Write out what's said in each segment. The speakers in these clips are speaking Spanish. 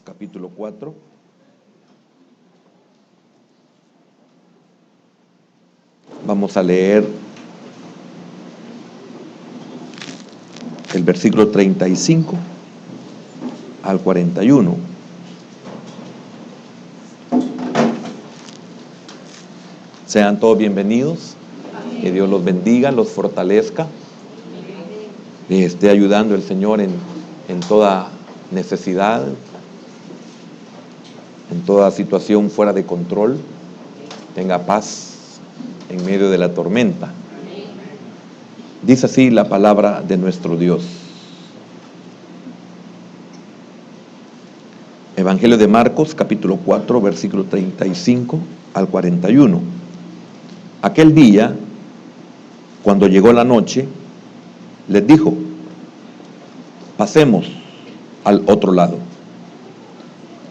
capítulo 4. Vamos a leer el versículo 35 al 41. Sean todos bienvenidos. Que Dios los bendiga, los fortalezca. Les esté ayudando el Señor en toda necesidad, en toda situación fuera de control. Tenga paz en medio de la tormenta. Dice así la palabra de nuestro Dios. Evangelio de Marcos, capítulo 4, versículo 35 al 41. Aquel día, cuando llegó la noche, les dijo: pasemos al otro lado.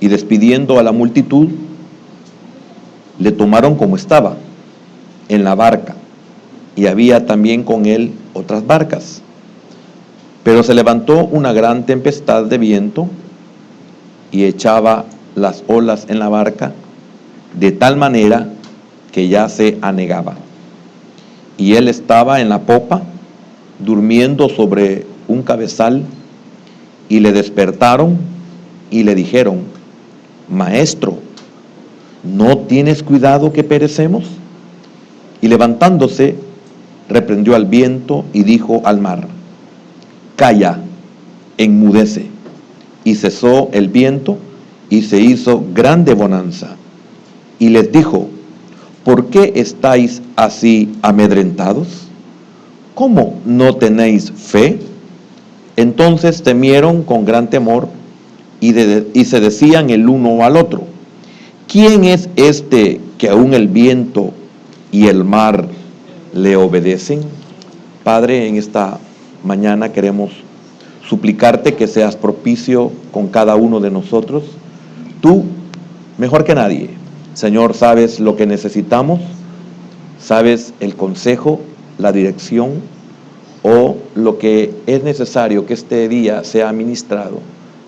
Y despidiendo a la multitud, le tomaron como estaba, en la barca, y había también con él otras barcas. Pero se levantó una gran tempestad de viento, y echaba las olas en la barca, de tal manera que ya se anegaba. Y él estaba en la popa, durmiendo sobre un cabezal, y le despertaron y le dijeron: Maestro, ¿no tienes cuidado que perecemos? Y levantándose, reprendió al viento y dijo al mar: Calla, enmudece. Y cesó el viento y se hizo grande bonanza. Y les dijo: ¿por qué estáis así amedrentados? ¿Cómo no tenéis fe? Entonces temieron con gran temor y se decían el uno al otro: ¿quién es este que aún el viento y el mar le obedecen? Padre, en esta mañana queremos suplicarte que seas propicio con cada uno de nosotros. Tú, mejor que nadie, Señor, sabes lo que necesitamos, sabes el consejo, la dirección o lo que es necesario que este día sea ministrado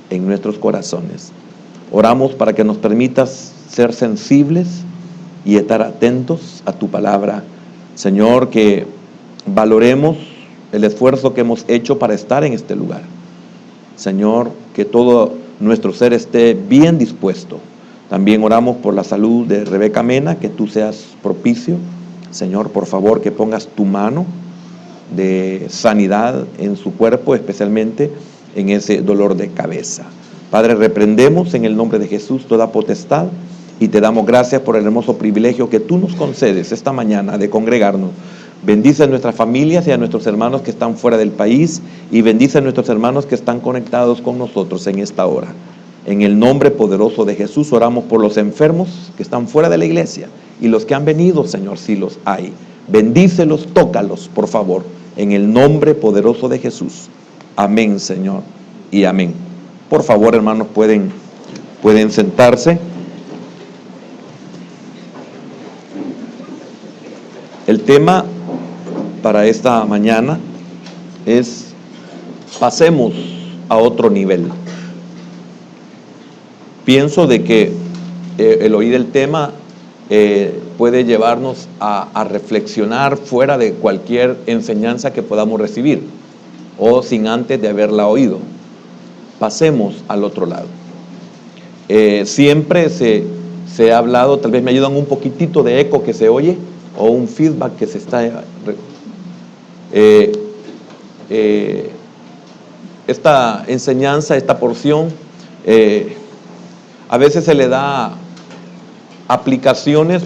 en nuestros corazones. Oramos para que nos permitas ser sensibles y estar atentos a tu palabra. Señor, que valoremos el esfuerzo que hemos hecho para estar en este lugar. Señor, que todo nuestro ser esté bien dispuesto. También oramos por la salud de Rebeca Mena, que tú seas propicio. Señor, por favor, que pongas tu mano de sanidad en su cuerpo, especialmente en ese dolor de cabeza. Padre, reprendemos en el nombre de Jesús toda potestad y te damos gracias por el hermoso privilegio que tú nos concedes esta mañana de congregarnos. Bendice a nuestras familias y a nuestros hermanos que están fuera del país, y bendice a nuestros hermanos que están conectados con nosotros en esta hora. En el nombre poderoso de Jesús oramos por los enfermos que están fuera de la iglesia y los que han venido, Señor, si los hay. Bendícelos, tócalos, por favor, en el nombre poderoso de Jesús. Amén, Señor, y amén. Por favor, hermanos, pueden sentarse. El tema para esta mañana es: pasemos a otro nivel. Pienso de que el oír el tema puede llevarnos a reflexionar fuera de cualquier enseñanza que podamos recibir o sin antes de haberla oído. Pasemos al otro lado. Siempre se ha hablado, tal vez me ayudan un poquitito de eco que se oye o un feedback que se está... esta enseñanza, esta porción, a veces se le da aplicaciones,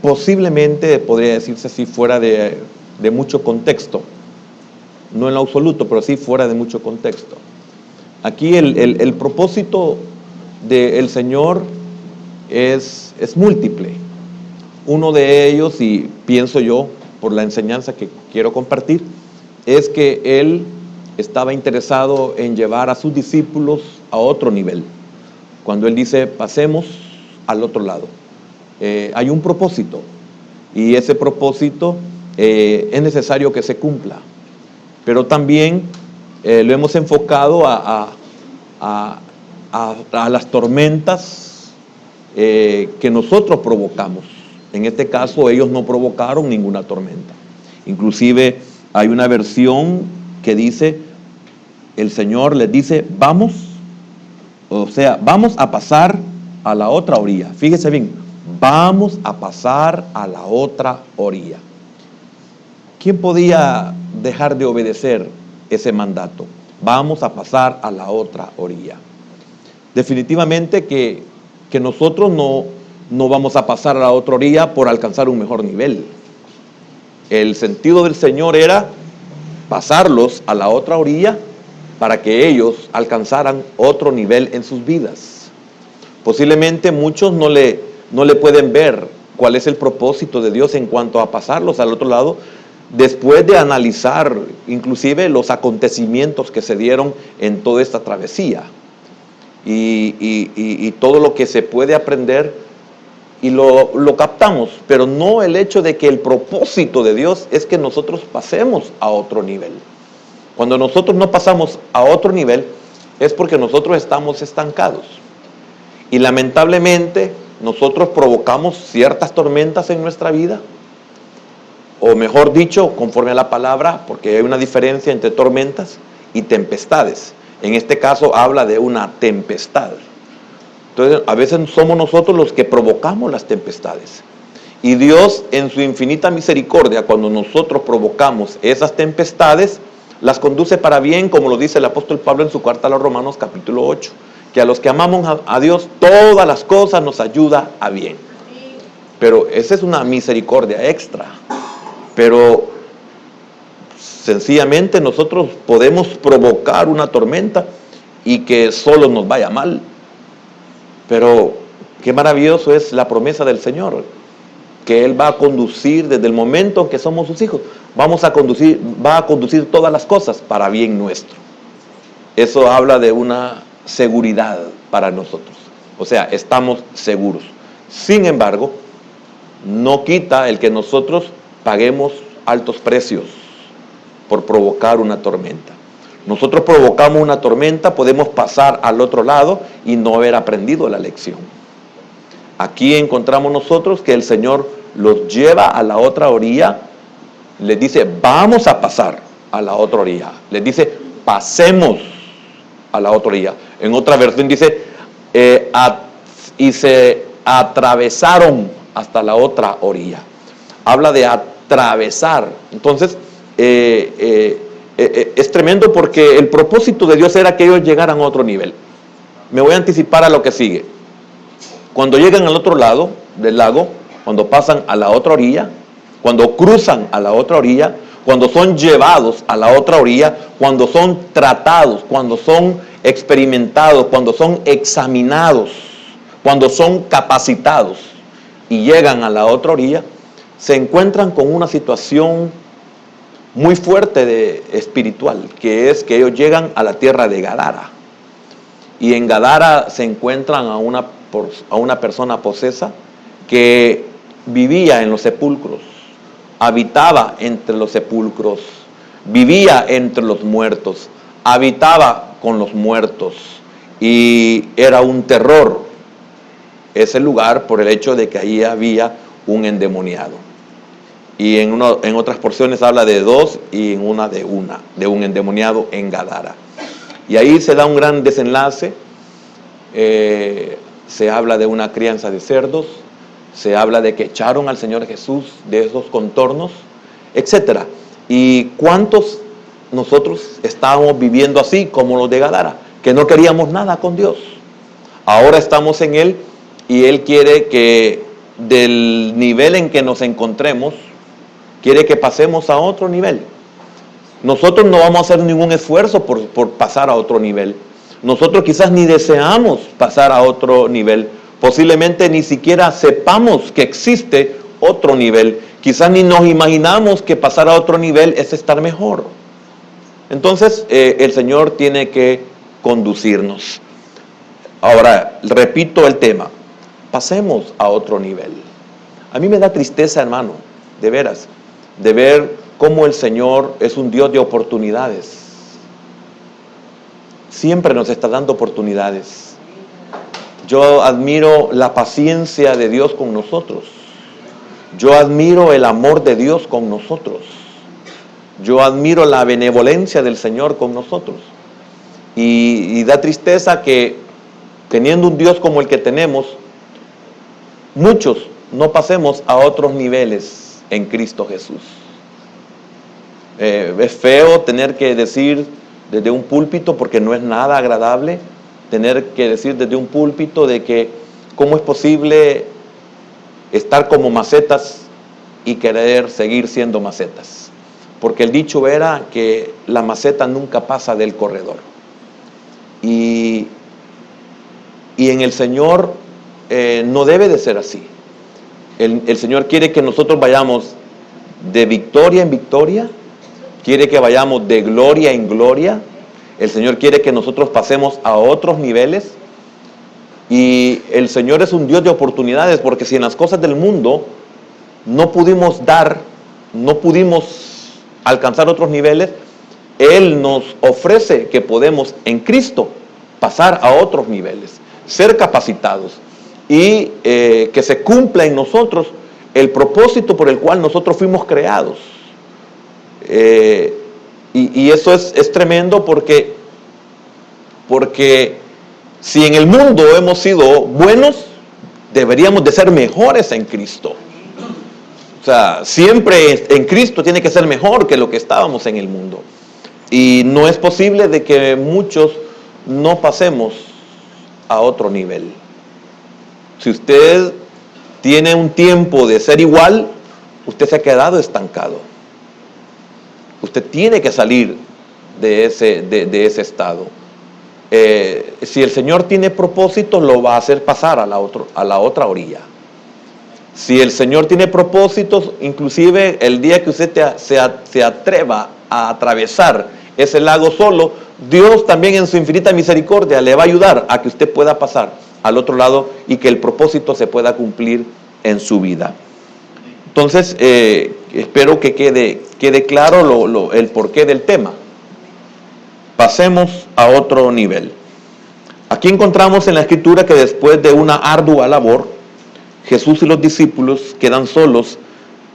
posiblemente podría decirse así, fuera de mucho contexto, no en lo absoluto, pero sí fuera de mucho contexto. Aquí el propósito del Señor es múltiple. Uno de ellos, y pienso yo por la enseñanza que quiero compartir, es que Él estaba interesado en llevar a sus discípulos a otro nivel. Cuando Él dice: pasemos al otro lado, hay un propósito, y ese propósito es necesario que se cumpla, pero también lo hemos enfocado a a las tormentas que nosotros provocamos. En este caso, ellos no provocaron ninguna tormenta. Inclusive hay una versión que dice, el Señor les dice, vamos, o sea, vamos a pasar a la otra orilla. Fíjese bien, vamos a pasar a la otra orilla. ¿Quién podía dejar de obedecer ese mandato? Vamos a pasar a la otra orilla. Definitivamente que nosotros no vamos a pasar a la otra orilla por alcanzar un mejor nivel. El sentido del Señor era pasarlos a la otra orilla para que ellos alcanzaran otro nivel en sus vidas. Posiblemente muchos no le pueden ver cuál es el propósito de Dios en cuanto a pasarlos al otro lado, después de analizar inclusive los acontecimientos que se dieron en toda esta travesía y todo lo que se puede aprender y lo captamos, pero no el hecho de que el propósito de Dios es que nosotros pasemos a otro nivel. Cuando nosotros no pasamos a otro nivel es porque nosotros estamos estancados y lamentablemente nosotros provocamos ciertas tormentas en nuestra vida, o mejor dicho, conforme a la palabra, porque hay una diferencia entre tormentas y tempestades. En este caso habla de una tempestad. Entonces, a veces somos nosotros los que provocamos las tempestades. Y Dios, en su infinita misericordia, cuando nosotros provocamos esas tempestades, las conduce para bien, como lo dice el apóstol Pablo en su carta a los Romanos, capítulo 8, que a los que amamos a Dios, todas las cosas nos ayuda a bien. Pero esa es una misericordia extra. Pero sencillamente nosotros podemos provocar una tormenta y que solo nos vaya mal. Pero qué maravilloso es la promesa del Señor, que Él va a conducir desde el momento en que somos sus hijos. Va a conducir todas las cosas para bien nuestro. Eso habla de una seguridad para nosotros. O sea, estamos seguros. Sin embargo, no quita el que nosotros paguemos altos precios por provocar una tormenta. Nosotros provocamos una tormenta, podemos pasar al otro lado y no haber aprendido la lección. Aquí encontramos nosotros que el Señor los lleva a la otra orilla, les dice, vamos a pasar a la otra orilla. Les dice, pasemos a la otra orilla. En otra versión dice, y se atravesaron hasta la otra orilla. Habla de atravesar. Entonces, es tremendo porque el propósito de Dios era que ellos llegaran a otro nivel. Me voy a anticipar a lo que sigue. Cuando llegan al otro lado del lago, cuando pasan a la otra orilla, cuando cruzan a la otra orilla, cuando son llevados a la otra orilla, cuando son tratados, cuando son experimentados, cuando son examinados, cuando son capacitados y llegan a la otra orilla, se encuentran con una situación muy fuerte espiritual, que es que ellos llegan a la tierra de Gadara. Y en Gadara se encuentran a una persona posesa que vivía en los sepulcros, habitaba entre los sepulcros, vivía entre los muertos, habitaba con los muertos y era un terror ese lugar por el hecho de que ahí había un endemoniado. Y en otras porciones habla de dos y en una de un endemoniado en Gadara. Y ahí se da un gran desenlace. Se habla de una crianza de cerdos, se habla de que echaron al Señor Jesús de esos contornos, etc. ¿Y cuántos nosotros estábamos viviendo así como los de Gadara? Que no queríamos nada con Dios. Ahora estamos en Él y Él quiere que del nivel en que nos encontremos, quiere que pasemos a otro nivel. Nosotros no vamos a hacer ningún esfuerzo por pasar a otro nivel. Nosotros quizás ni deseamos pasar a otro nivel. Posiblemente ni siquiera sepamos que existe otro nivel. Quizás ni nos imaginamos que pasar a otro nivel es estar mejor. Entonces, el Señor tiene que conducirnos. Ahora, repito el tema. Pasemos a otro nivel. A mí me da tristeza, hermano, de veras, de ver cómo el Señor es un Dios de oportunidades. Siempre nos está dando oportunidades. Yo admiro la paciencia de Dios con nosotros. Yo admiro el amor de Dios con nosotros. Yo admiro la benevolencia del Señor con nosotros. Y da tristeza que teniendo un Dios como el que tenemos, muchos no pasemos a otros niveles en Cristo Jesús. Es feo tener que decir desde un púlpito, porque no es nada agradable, tener que decir desde un púlpito de que cómo es posible estar como macetas y querer seguir siendo macetas. Porque el dicho era que la maceta nunca pasa del corredor. Y en el Señor no debe de ser así. El Señor quiere que nosotros vayamos de victoria en victoria, quiere que vayamos de gloria en gloria. El Señor quiere que nosotros pasemos a otros niveles. Y el Señor es un Dios de oportunidades, porque si en las cosas del mundo no pudimos alcanzar otros niveles, Él nos ofrece que podemos en Cristo pasar a otros niveles, ser capacitados y que se cumpla en nosotros el propósito por el cual nosotros fuimos creados. Y eso es tremendo porque si en el mundo hemos sido buenos, deberíamos de ser mejores en Cristo. O sea, siempre en Cristo tiene que ser mejor que lo que estábamos en el mundo. Y no es posible de que muchos no pasemos a otro nivel. Si usted tiene un tiempo de ser igual, usted se ha quedado estancado. Usted tiene que salir de ese estado. Si el Señor tiene propósitos, lo va a hacer pasar a la otra orilla. Si el Señor tiene propósitos, inclusive el día que usted se atreva a atravesar ese lago solo, Dios también en su infinita misericordia le va a ayudar a que usted pueda pasar al otro lado y que el propósito se pueda cumplir en su vida. Entonces, espero que quede claro el porqué del tema. Pasemos a otro nivel. Aquí encontramos en la Escritura que después de una ardua labor, Jesús y los discípulos quedan solos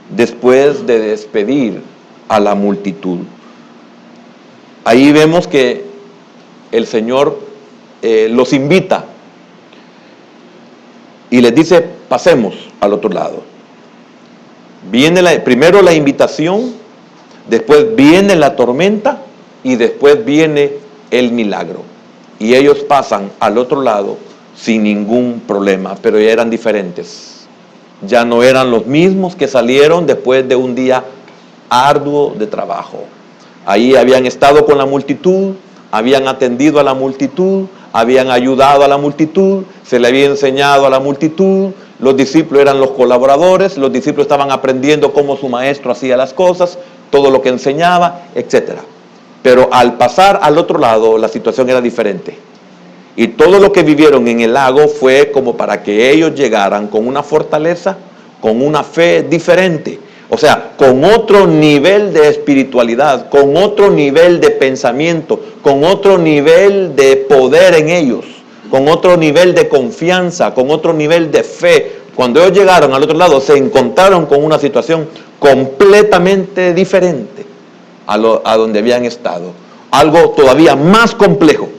después de despedir a la multitud. Ahí vemos que el Señor los invita y les dice, pasemos al otro lado. Viene primero la invitación, después viene la tormenta y después viene el milagro. Y ellos pasan al otro lado sin ningún problema, pero ya eran diferentes. Ya no eran los mismos que salieron después de un día arduo de trabajo. Ahí habían estado con la multitud, habían atendido a la multitud, habían ayudado a la multitud, se le había enseñado a la multitud, los discípulos eran los colaboradores, los discípulos estaban aprendiendo cómo su maestro hacía las cosas, todo lo que enseñaba, etc. Pero al pasar al otro lado, la situación era diferente. Y todo lo que vivieron en el lago fue como para que ellos llegaran con una fortaleza, con una fe diferente. O sea, con otro nivel de espiritualidad, con otro nivel de pensamiento, con otro nivel de poder en ellos, con otro nivel de confianza, con otro nivel de fe. Cuando ellos llegaron al otro lado, se encontraron con una situación completamente diferente a donde habían estado. Algo todavía más complejo,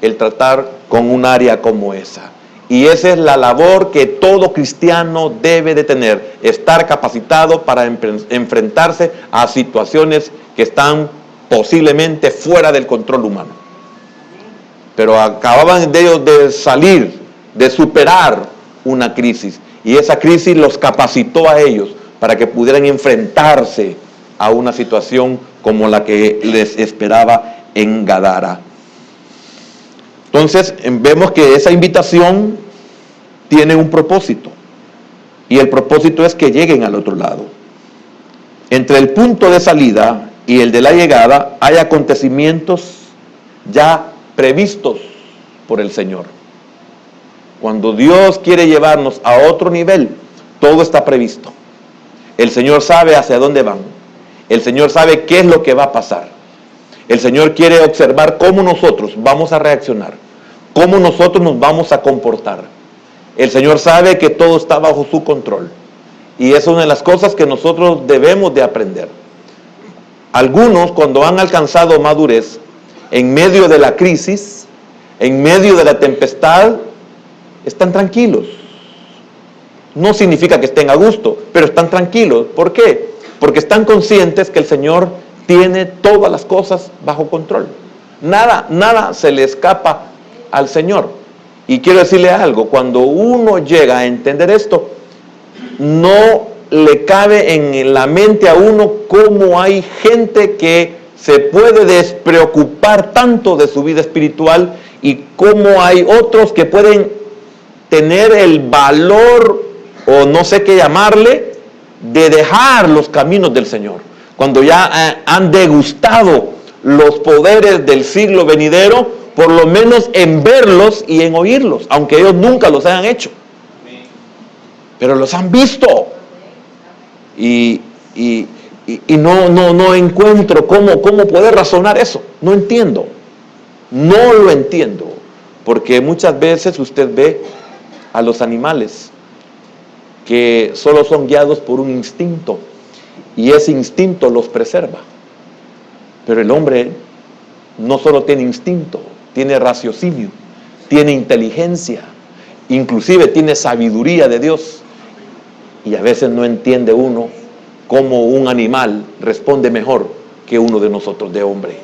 el tratar con un área como esa. Y esa es la labor que todo cristiano debe de tener, estar capacitado para enfrentarse a situaciones que están posiblemente fuera del control humano. Pero acababan de ellos de salir, de superar una crisis, y esa crisis los capacitó a ellos para que pudieran enfrentarse a una situación como la que les esperaba en Gadara. Entonces vemos que esa invitación tiene un propósito, y el propósito es que lleguen al otro lado. Entre el punto de salida y el de la llegada hay acontecimientos ya previstos por el Señor. Cuando Dios quiere llevarnos a otro nivel, todo está previsto. El Señor sabe hacia dónde van. El Señor sabe qué es lo que va a pasar. El Señor quiere observar cómo nosotros vamos a reaccionar, cómo nosotros nos vamos a comportar. El Señor sabe que todo está bajo su control. Y es una de las cosas que nosotros debemos de aprender. Algunos, cuando han alcanzado madurez, en medio de la crisis, en medio de la tempestad, están tranquilos. No significa que estén a gusto, pero están tranquilos. ¿Por qué? Porque están conscientes que el Señor tiene todas las cosas bajo control. Nada se le escapa al Señor. Y quiero decirle algo, cuando uno llega a entender esto, no le cabe en la mente a uno cómo hay gente que se puede despreocupar tanto de su vida espiritual y cómo hay otros que pueden tener el valor, o no sé qué llamarle, de dejar los caminos del Señor. Cuando ya han degustado los poderes del siglo venidero, por lo menos en verlos y en oírlos, aunque ellos nunca los hayan hecho. Pero los han visto. Y no encuentro cómo poder razonar eso. No entiendo. No lo entiendo. Porque muchas veces usted ve a los animales que solo son guiados por un instinto. Y ese instinto los preserva. Pero el hombre no solo tiene instinto, tiene raciocinio, tiene inteligencia, inclusive tiene sabiduría de Dios. Y a veces no entiende uno cómo un animal responde mejor que uno de nosotros, de hombre.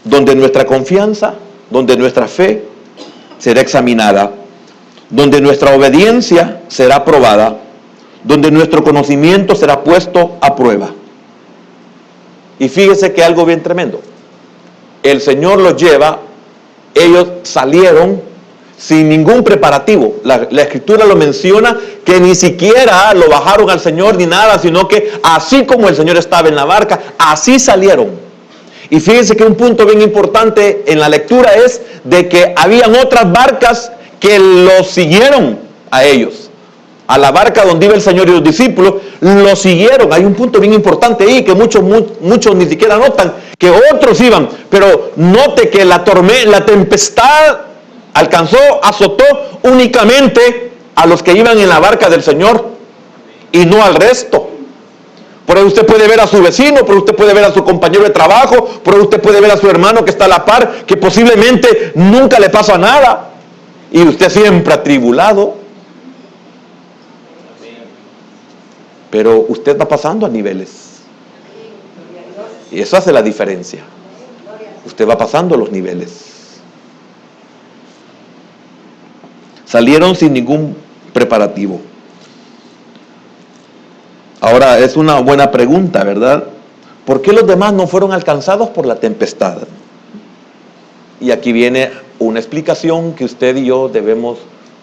Donde nuestra confianza, donde nuestra fe será examinada, donde nuestra obediencia será probada, donde nuestro conocimiento será puesto a prueba. Y fíjese que algo bien tremendo. El Señor los lleva, ellos salieron sin ningún preparativo. La Escritura lo menciona, que ni siquiera lo bajaron al Señor ni nada, sino que así como el Señor estaba en la barca, así salieron. Y fíjense que un punto bien importante en la lectura es de que habían otras barcas que los siguieron a ellos. A la barca donde iba el Señor y los discípulos, los siguieron. Hay un punto bien importante ahí que muchos ni siquiera notan, que otros iban. Pero note que la tempestad azotó únicamente a los que iban en la barca del Señor y no al resto. Por ahí usted puede ver a su vecino, por ahí usted puede ver a su compañero de trabajo, por ahí usted puede ver a su hermano que está a la par, que posiblemente nunca le pasa nada. Y usted siempre atribulado. Pero usted va pasando a niveles. Y eso hace la diferencia. Usted va pasando los niveles. Salieron sin ningún preparativo. Ahora, es una buena pregunta, ¿verdad? ¿Por qué los demás no fueron alcanzados por la tempestad? Y aquí viene una explicación que usted y yo debemos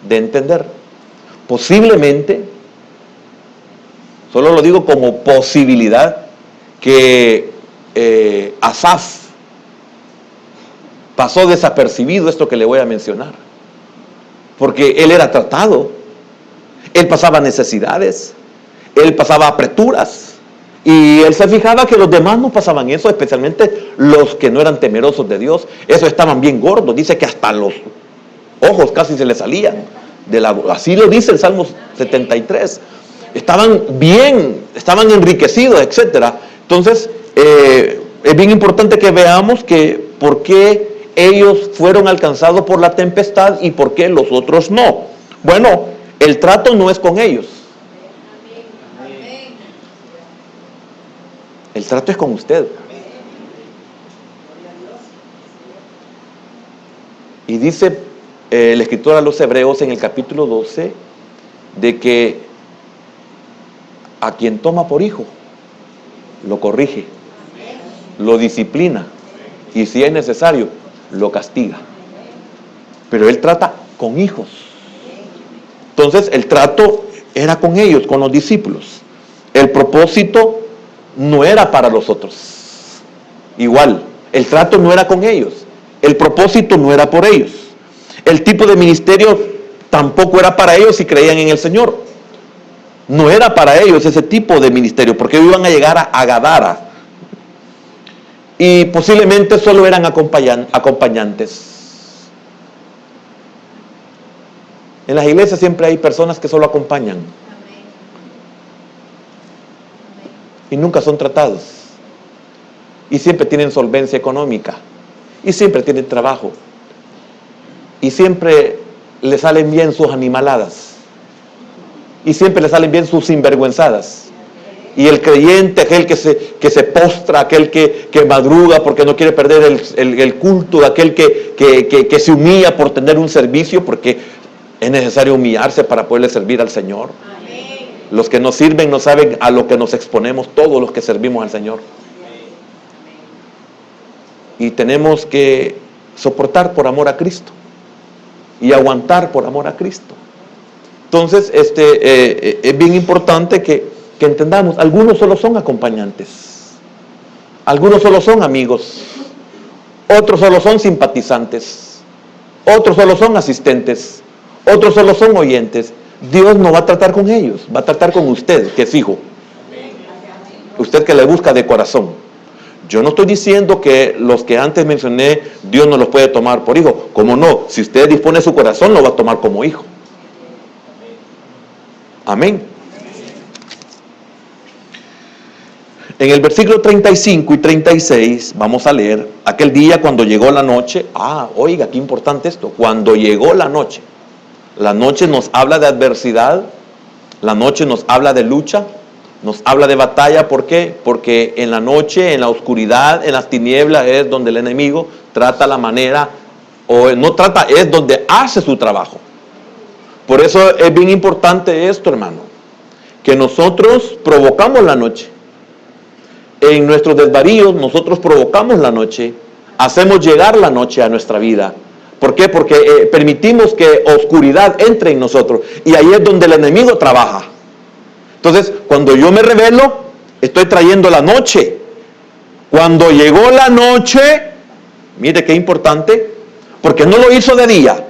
de entender. Posiblemente, solo lo digo como posibilidad, que Asaf pasó desapercibido esto que le voy a mencionar. Porque él era tratado, él pasaba necesidades, él pasaba apreturas, y él se fijaba que los demás no pasaban eso, especialmente los que no eran temerosos de Dios. Esos estaban bien gordos, dice que hasta los ojos casi se les salían, así lo dice el Salmo 73. Estaban bien, estaban enriquecidos, etc. Entonces, es bien importante que veamos que por qué ellos fueron alcanzados por la tempestad y por qué los otros no. Bueno, el trato no es con ellos. El trato es con usted. Y dice el escritor a los Hebreos en el capítulo 12 de que a quien toma por hijo lo corrige, lo disciplina y si es necesario lo castiga. Pero él trata con hijos. Entonces el trato era con ellos, con los discípulos. El propósito no era para los otros. Igual, el trato no era con ellos. El propósito no era por ellos. El tipo de ministerio tampoco era para ellos si creían en el Señor. No era para ellos ese tipo de ministerio, porque ellos iban a llegar a Gadara, y posiblemente solo eran acompañantes. En las iglesias siempre hay personas que solo acompañan y nunca son tratados, y siempre tienen solvencia económica, y siempre tienen trabajo, y siempre le salen bien sus animaladas, y siempre le salen bien sus sinvergüenzadas. Y el creyente, aquel que se postra, aquel que madruga porque no quiere perder el culto, aquel que se humilla por tener un servicio, porque es necesario humillarse para poderle servir al Señor. Amén. Los que nos sirven no saben a lo que nos exponemos todos los que servimos al Señor. Y tenemos que soportar por amor a Cristo y aguantar por amor a Cristo. Entonces, es bien importante que entendamos, algunos solo son acompañantes, algunos solo son amigos, otros solo son simpatizantes, otros solo son asistentes, otros solo son oyentes. Dios no va a tratar con ellos, va a tratar con usted, que es hijo. Usted que le busca de corazón. Yo no estoy diciendo que los que antes mencioné, Dios no los puede tomar por hijo. ¿Cómo no? Si usted dispone su corazón, lo va a tomar como hijo. Amén. En el versículo 35 y 36 vamos a leer, aquel día cuando llegó la noche. Oiga, qué importante esto. Cuando llegó la noche nos habla de adversidad, la noche nos habla de lucha, nos habla de batalla. ¿Por qué? Porque en la noche, en la oscuridad, en las tinieblas es donde el enemigo trata la manera, o no trata, es donde hace su trabajo. Por eso es bien importante esto, hermano, que nosotros provocamos la noche. En nuestros desvaríos nosotros provocamos la noche, hacemos llegar la noche a nuestra vida. ¿Por qué? Porque permitimos que oscuridad entre en nosotros, y ahí es donde el enemigo trabaja. Entonces, cuando yo me rebelo, estoy trayendo la noche. Cuando llegó la noche, mire qué importante, porque no lo hizo de día.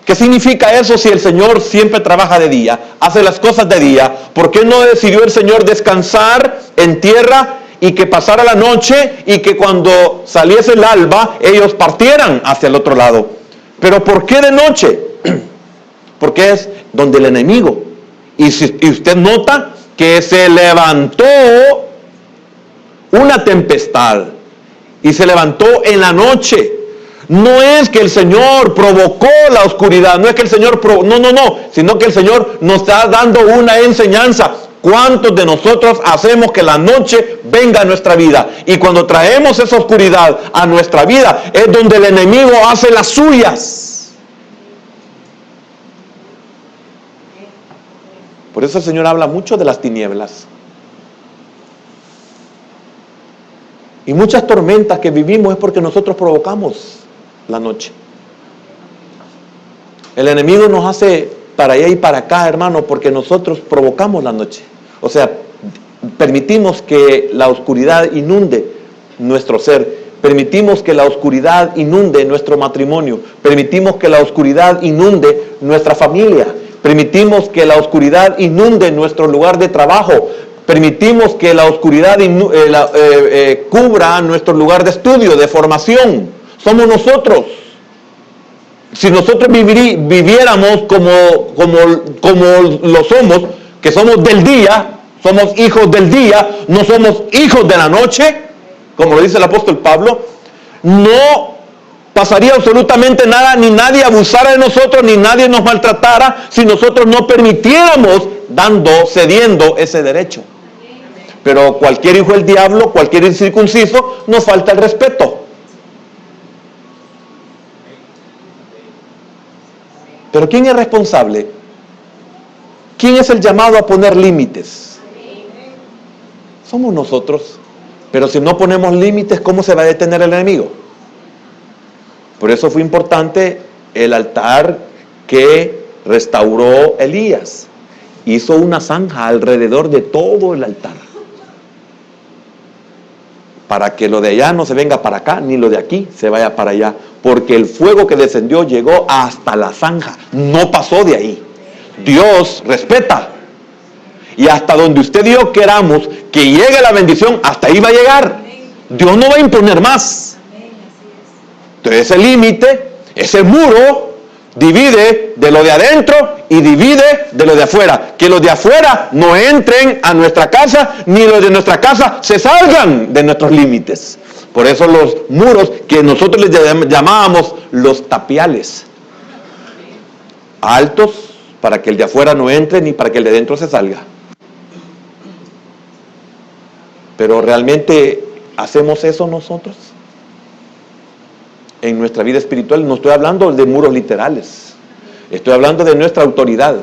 ¿Qué significa eso si el Señor siempre trabaja de día, hace las cosas de día? ¿Por qué no decidió el Señor descansar en tierra y que pasara la noche y que cuando saliese el alba ellos partieran hacia el otro lado? ¿Pero por qué de noche? Porque es donde el enemigo. Y usted nota que se levantó una tempestad y se levantó en la noche. No es que el Señor provocó la oscuridad, no es que el Señor no, sino que el Señor nos está dando una enseñanza. ¿Cuántos de nosotros hacemos que la noche venga a nuestra vida? Y cuando traemos esa oscuridad a nuestra vida es donde el enemigo hace las suyas. Por eso el Señor habla mucho de las tinieblas. Y muchas tormentas que vivimos es porque nosotros provocamos la noche. El enemigo nos hace para allá y para acá, hermano, porque nosotros provocamos la noche. O sea, permitimos que la oscuridad inunde nuestro ser, permitimos que la oscuridad inunde nuestro matrimonio, permitimos que la oscuridad inunde nuestra familia, permitimos que la oscuridad inunde nuestro lugar de trabajo, permitimos que la oscuridad cubra nuestro lugar de estudio, de formación. Somos nosotros. Si nosotros viviéramos como lo somos, que somos del día, somos hijos del día, no somos hijos de la noche, como lo dice el apóstol Pablo, no pasaría absolutamente nada, ni nadie abusara de nosotros, ni nadie nos maltratara, si nosotros no permitiéramos cediendo ese derecho. Pero cualquier hijo del diablo, cualquier incircunciso, nos falta el respeto. Pero ¿quién es responsable? ¿Quién es el llamado a poner límites? Somos nosotros. Pero si no ponemos límites, ¿cómo se va a detener el enemigo? Por eso fue importante el altar que restauró Elías. Hizo una zanja alrededor de todo el altar, para que lo de allá no se venga para acá, ni lo de aquí se vaya para allá, porque el fuego que descendió llegó hasta la zanja, no pasó de ahí. Dios respeta. Y hasta donde usted y yo queramos que llegue la bendición, hasta ahí va a llegar. Dios no va a imponer más. Entonces ese límite, ese muro, divide de lo de adentro y divide de lo de afuera. Que los de afuera no entren a nuestra casa, ni los de nuestra casa se salgan de nuestros límites. Por eso los muros que nosotros les llamábamos los tapiales. Altos para que el de afuera no entre ni para que el de adentro se salga. Pero realmente hacemos eso nosotros en nuestra vida espiritual. No estoy hablando de muros literales, estoy hablando de nuestra autoridad.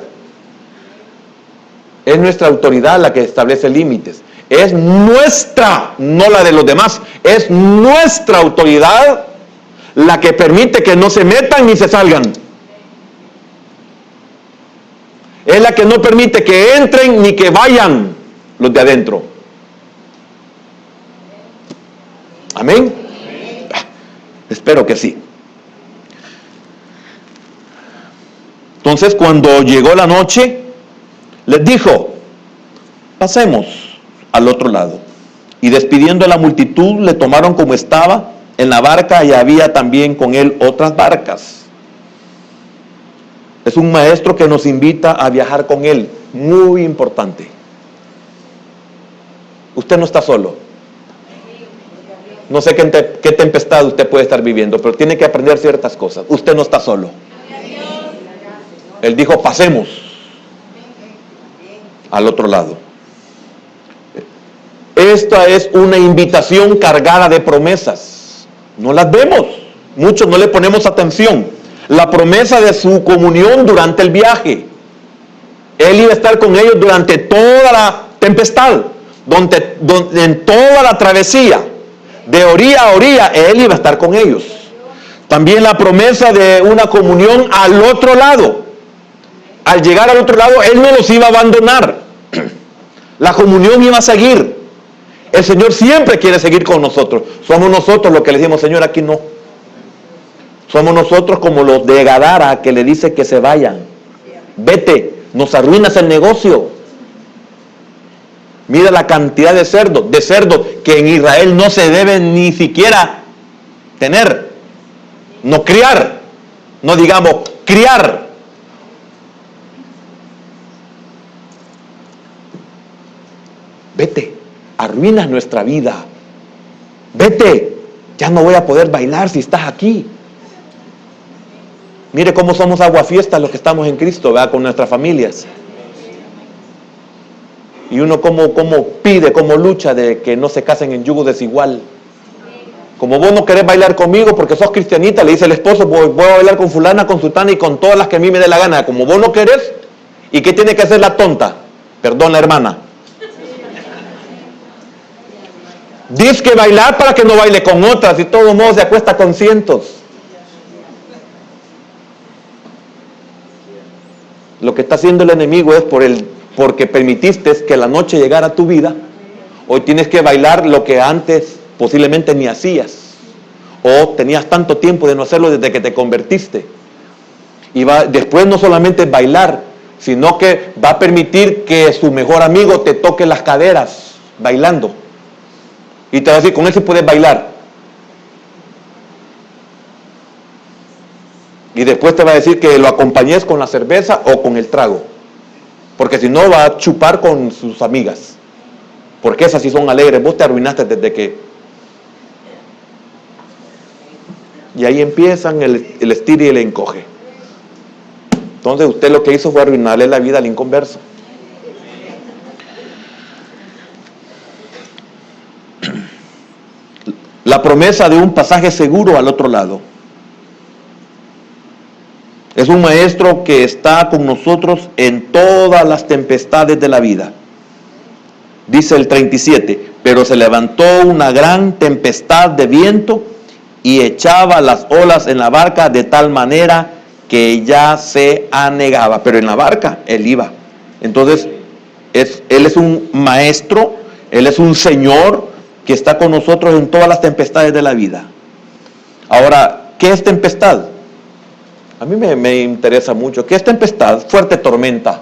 Es nuestra autoridad la que establece límites. Es nuestra, no la de los demás. Es nuestra autoridad la que permite que no se metan ni se salgan. Es la que no permite que entren ni que vayan los de adentro. ¿Amén? Espero que sí. Entonces, cuando llegó la noche, les dijo: pasemos al otro lado. Y despidiendo a la multitud, le tomaron como estaba en la barca, y había también con él otras barcas. Es un maestro que nos invita a viajar con él. Muy importante. Usted no está solo. No sé qué tempestad usted puede estar viviendo, pero tiene que aprender ciertas cosas. Usted no está solo. Él dijo: pasemos al otro lado. Esta es una invitación cargada de promesas. No las vemos. Muchos no le ponemos atención. La promesa de su comunión durante el viaje. Él iba a estar con ellos durante toda la tempestad, en toda la travesía, de orilla a orilla, Él iba a estar con ellos. También la promesa de una comunión al otro lado. Al llegar al otro lado, Él no los iba a abandonar. La comunión iba a seguir. El Señor siempre quiere seguir con nosotros. Somos nosotros los que le decimos: Señor, aquí no. Somos nosotros como los de Gadara, que le dice que se vayan. Vete, nos arruinas el negocio. Mira la cantidad de cerdos que en Israel no se deben ni siquiera tener. No criar, no digamos criar. Vete, arruinas nuestra vida. Vete, ya no voy a poder bailar si estás aquí. Mire cómo somos aguafiestas los que estamos en Cristo, ¿verdad? Con nuestras familias. Y uno como pide, como lucha de que no se casen en yugo desigual. Como vos no querés bailar conmigo porque sos cristianita, le dice el esposo: voy a bailar con fulana, con sultana y con todas las que a mí me dé la gana. Como vos no querés, ¿y qué tiene que hacer la tonta? Perdón, la hermana. Dice que bailar para que no baile con otras, y de todos modos se acuesta con cientos. Lo que está haciendo el enemigo es porque permitiste que la noche llegara a tu vida. Hoy tienes que bailar lo que antes posiblemente ni hacías, o tenías tanto tiempo de no hacerlo desde que te convertiste. Y después no solamente bailar, sino que va a permitir que su mejor amigo te toque las caderas bailando. Y te va a decir: con él sí puedes bailar. Y después te va a decir que lo acompañes con la cerveza o con el trago. Porque si no, va a chupar con sus amigas. Porque esas sí son alegres. Vos te arruinaste desde que... Y ahí empiezan el estira y el encoge. Entonces usted lo que hizo fue arruinarle la vida al inconverso. La promesa de un pasaje seguro al otro lado. Es un maestro que está con nosotros en todas las tempestades de la vida. Dice el 37, pero se levantó una gran tempestad de viento y echaba las olas en la barca de tal manera que ya se anegaba. Pero en la barca él iba. Entonces, él es un maestro, él es un Señor que está con nosotros en todas las tempestades de la vida. Ahora, ¿qué es tempestad? A mí me interesa mucho. ¿Qué es tempestad? Fuerte tormenta.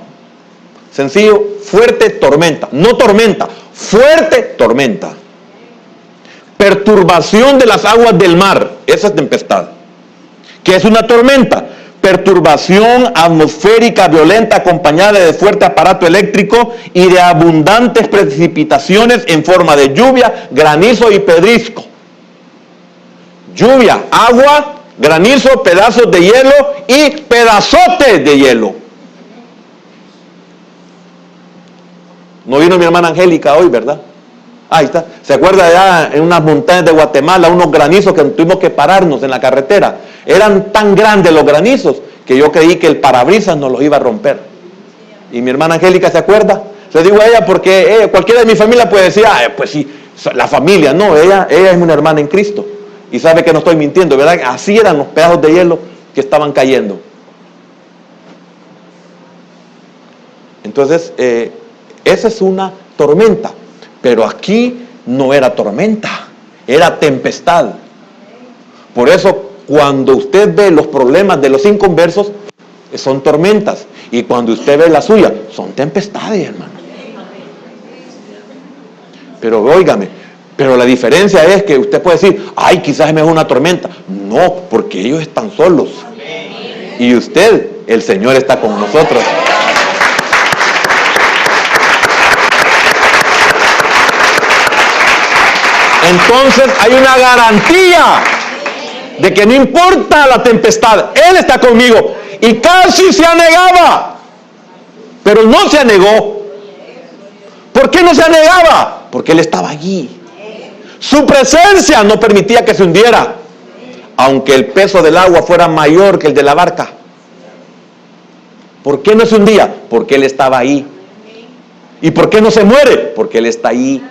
Sencillo, fuerte tormenta. No tormenta, fuerte tormenta. Perturbación de las aguas del mar. Esa es tempestad. ¿Qué es una tormenta? Perturbación atmosférica violenta acompañada de fuerte aparato eléctrico y de abundantes precipitaciones en forma de lluvia, granizo y pedrisco. Lluvia, agua, granizo, pedazos de hielo y pedazotes de hielo. No vino mi hermana Angélica hoy, ¿verdad? Ahí está. ¿Se acuerda allá en unas montañas de Guatemala, unos granizos que tuvimos que pararnos en la carretera? Eran tan grandes los granizos que yo creí que el parabrisas nos los iba a romper. Y mi hermana Angélica, ¿se acuerda? Le digo a ella porque cualquiera de mi familia puede decir, pues sí, la familia. No, ella es una hermana en Cristo. Y sabe que no estoy mintiendo, ¿verdad? Así eran los pedazos de hielo que estaban cayendo. Entonces, esa es una tormenta. Pero aquí no era tormenta, era tempestad. Por eso, cuando usted ve los problemas de los inconversos, son tormentas. Y cuando usted ve la suya, son tempestades, hermano. Pero óigame, pero la diferencia es que usted puede decir, ay, quizás es mejor una tormenta. No, porque ellos están solos. Y usted, el Señor está con nosotros. Entonces hay una garantía de que no importa la tempestad, Él está conmigo. Y casi se anegaba, pero no se anegó. ¿Por qué no se anegaba? Porque Él estaba allí. Su presencia no permitía que se hundiera, aunque el peso del agua fuera mayor que el de la barca. ¿Por qué no se hundía? Porque Él estaba ahí. ¿Y por qué no se muere? Porque Él está ahí.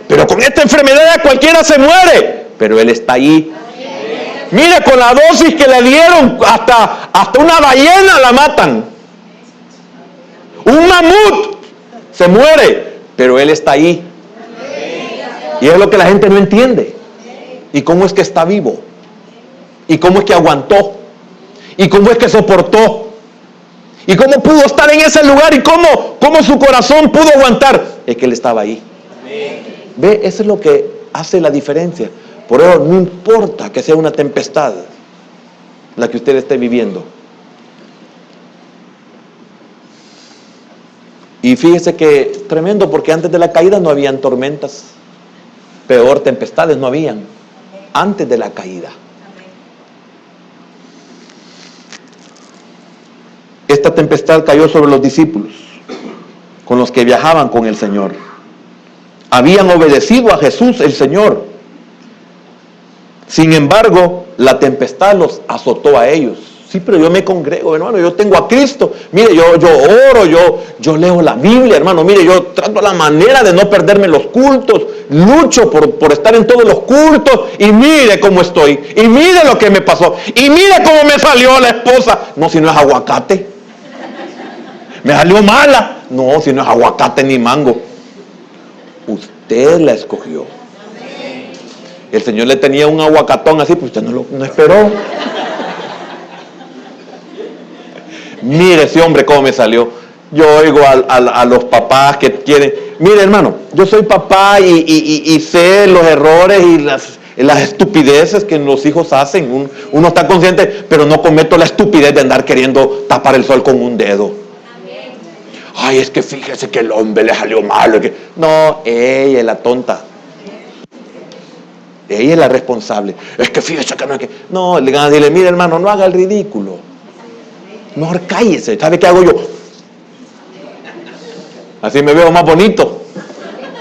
Pero con esta enfermedad cualquiera se muere, pero Él está ahí. Mire, con la dosis que le dieron, hasta una ballena la matan. Un mamut se muere, pero Él está ahí. Y es lo que la gente no entiende. ¿Y cómo es que está vivo? ¿Y cómo es que aguantó? ¿Y cómo es que soportó? ¿Y cómo pudo estar en ese lugar? ¿Y cómo su corazón pudo aguantar? Es que Él estaba ahí. ¿Ve? Eso es lo que hace la diferencia. Por eso no importa que sea una tempestad la que usted esté viviendo. Y fíjese que es tremendo, porque antes de la caída no habían tormentas. Peor, tempestades no habían. Antes de la caída. Esta tempestad cayó sobre los discípulos, con los que viajaban con el Señor. Habían obedecido a Jesús el Señor. Sin embargo, la tempestad los azotó a ellos. Sí, pero yo me congrego, hermano, yo tengo a Cristo. Mire, yo oro, yo leo la Biblia, hermano. Mire, yo trato la manera de no perderme los cultos. Lucho por estar en todos los cultos. Y mire cómo estoy. Y mire lo que me pasó. Y mire cómo me salió la esposa. No, si no es aguacate. Me salió mala. No, si no es aguacate ni mango. Usted la escogió. El Señor le tenía un aguacatón así, pues usted no esperó. Mire ese hombre cómo me salió. Yo oigo a los papás que quieren. Mire, hermano, yo soy papá y sé los errores y las estupideces que los hijos hacen. Uno está consciente, pero no cometo la estupidez de andar queriendo tapar el sol con un dedo. Ay, es que fíjese que el hombre le salió malo. No, ella es la tonta. Ella es la responsable. Es que fíjese que no es que... No, le van a decirle, mire hermano, no haga el ridículo. Mejor cállese. ¿Sabe qué hago yo? Así me veo más bonito.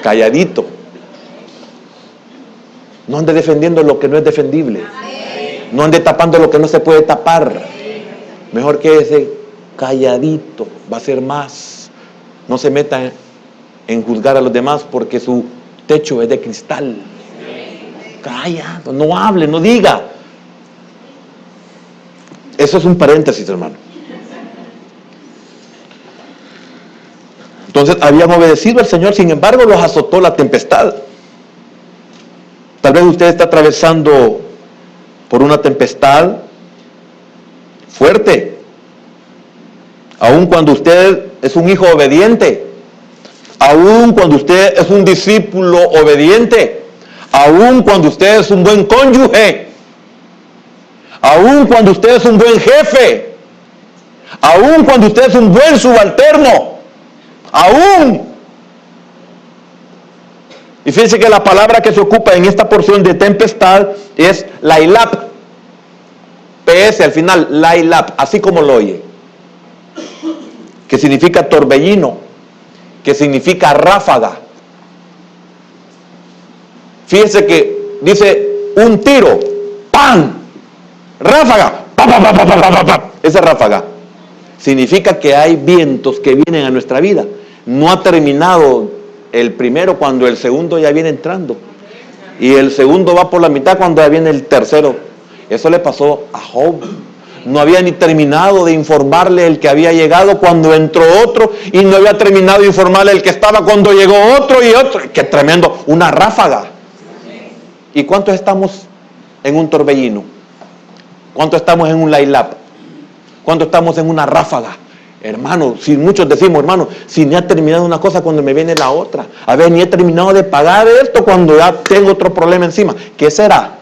Calladito. No ande defendiendo lo que no es defendible. No ande tapando lo que no se puede tapar. Mejor quédese calladito. Va a ser más. No se meta en juzgar a los demás porque su techo es de cristal. Calla, no hable, no diga. Eso es un paréntesis, hermano. Entonces habían obedecido al Señor, sin embargo los azotó la tempestad. Tal vez usted está atravesando por una tempestad fuerte. Aun cuando usted es un hijo obediente, aun cuando usted es un discípulo obediente, aun cuando usted es un buen cónyuge, aun cuando usted es un buen jefe, aun cuando usted es un buen subalterno, aún. Y fíjense que la palabra que se ocupa en esta porción de tempestad es lailap, PS al final, lailap, así como lo oye, que significa torbellino, que significa ráfaga. Fíjense que dice un tiro, ¡pam! Ráfaga, ¡pam, pam, pam, pam, pam, pam, pam! Esa ráfaga significa que hay vientos que vienen a nuestra vida. No ha terminado el primero cuando el segundo ya viene entrando. Y el segundo va por la mitad cuando ya viene el tercero. Eso le pasó a Job. No había ni terminado de informarle el que había llegado cuando entró otro, y no había terminado de informarle el que estaba cuando llegó otro y otro. ¡Qué tremendo! Una ráfaga. ¿Y cuántos estamos en un torbellino? ¿Cuántos estamos en un lailap? ¿Cuántos estamos en una ráfaga? Hermano, si muchos decimos, hermano, si ni ha terminado una cosa cuando me viene la otra. A ver, ni he terminado de pagar esto cuando ya tengo otro problema encima. ¿Qué será?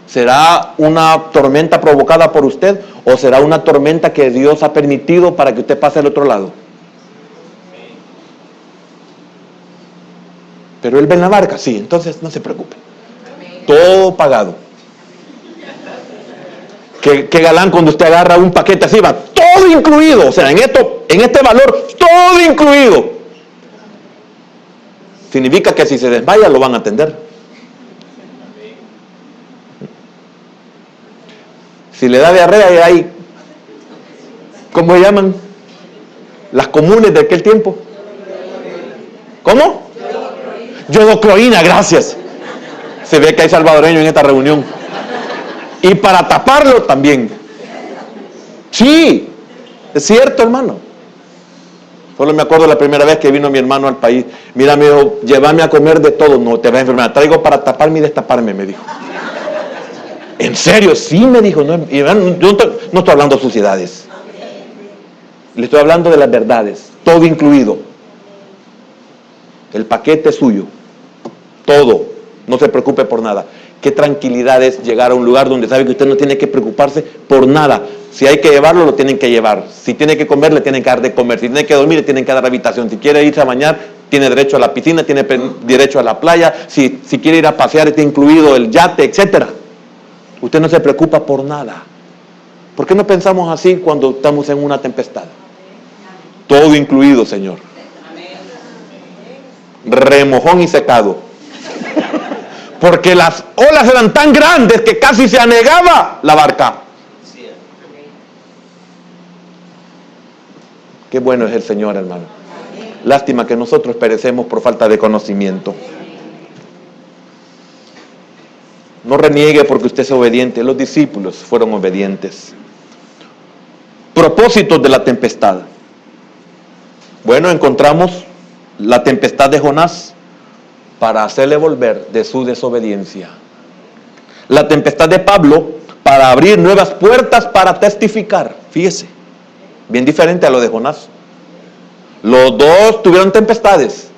¿Será una tormenta provocada por usted o será una tormenta que Dios ha permitido para que usted pase al otro lado? Pero Él ve en la barca, sí, entonces no se preocupe. Todo pagado. Qué galán cuando usted agarra un paquete así, va todo incluido. O sea, en este valor, todo incluido. Significa que si se desmaya lo van a atender. Si le da diarrea, y hay, ¿cómo se llaman? Las comunes de aquel tiempo. ¿Cómo? Yodoclorina, gracias. Se ve que hay salvadoreños en esta reunión. Y para taparlo también. Sí, es cierto, hermano. Solo me acuerdo la primera vez que vino mi hermano al país. Mira, me dijo, llévame a comer de todo. No, te vas a enfermar. Traigo para taparme y destaparme, me dijo. ¿En serio? Sí, me dijo. No, yo no estoy hablando de suciedades. Le estoy hablando de las verdades. Todo incluido. El paquete es suyo. Todo. No se preocupe por nada. Qué tranquilidad es llegar a un lugar donde sabe que usted no tiene que preocuparse por nada. Si hay que llevarlo, lo tienen que llevar. Si tiene que comer, le tienen que dar de comer. Si tiene que dormir, le tienen que dar habitación. Si quiere irse a bañar, tiene derecho a la piscina, tiene derecho a la playa. Si quiere ir a pasear, está incluido el yate, etc. Usted no se preocupa por nada. ¿Por qué no pensamos así cuando estamos en una tempestad? Todo incluido, Señor. Remojón y secado. Porque las olas eran tan grandes que casi se anegaba la barca. Qué bueno es el Señor, hermano. Lástima que nosotros perecemos por falta de conocimiento. No reniegue porque usted es obediente. Los discípulos fueron obedientes. Propósitos de la tempestad. Bueno, encontramos la tempestad de Jonás para hacerle volver de su desobediencia. La tempestad de Pablo para abrir nuevas puertas para testificar. Fíjese, bien diferente a lo de Jonás. Los dos tuvieron tempestades,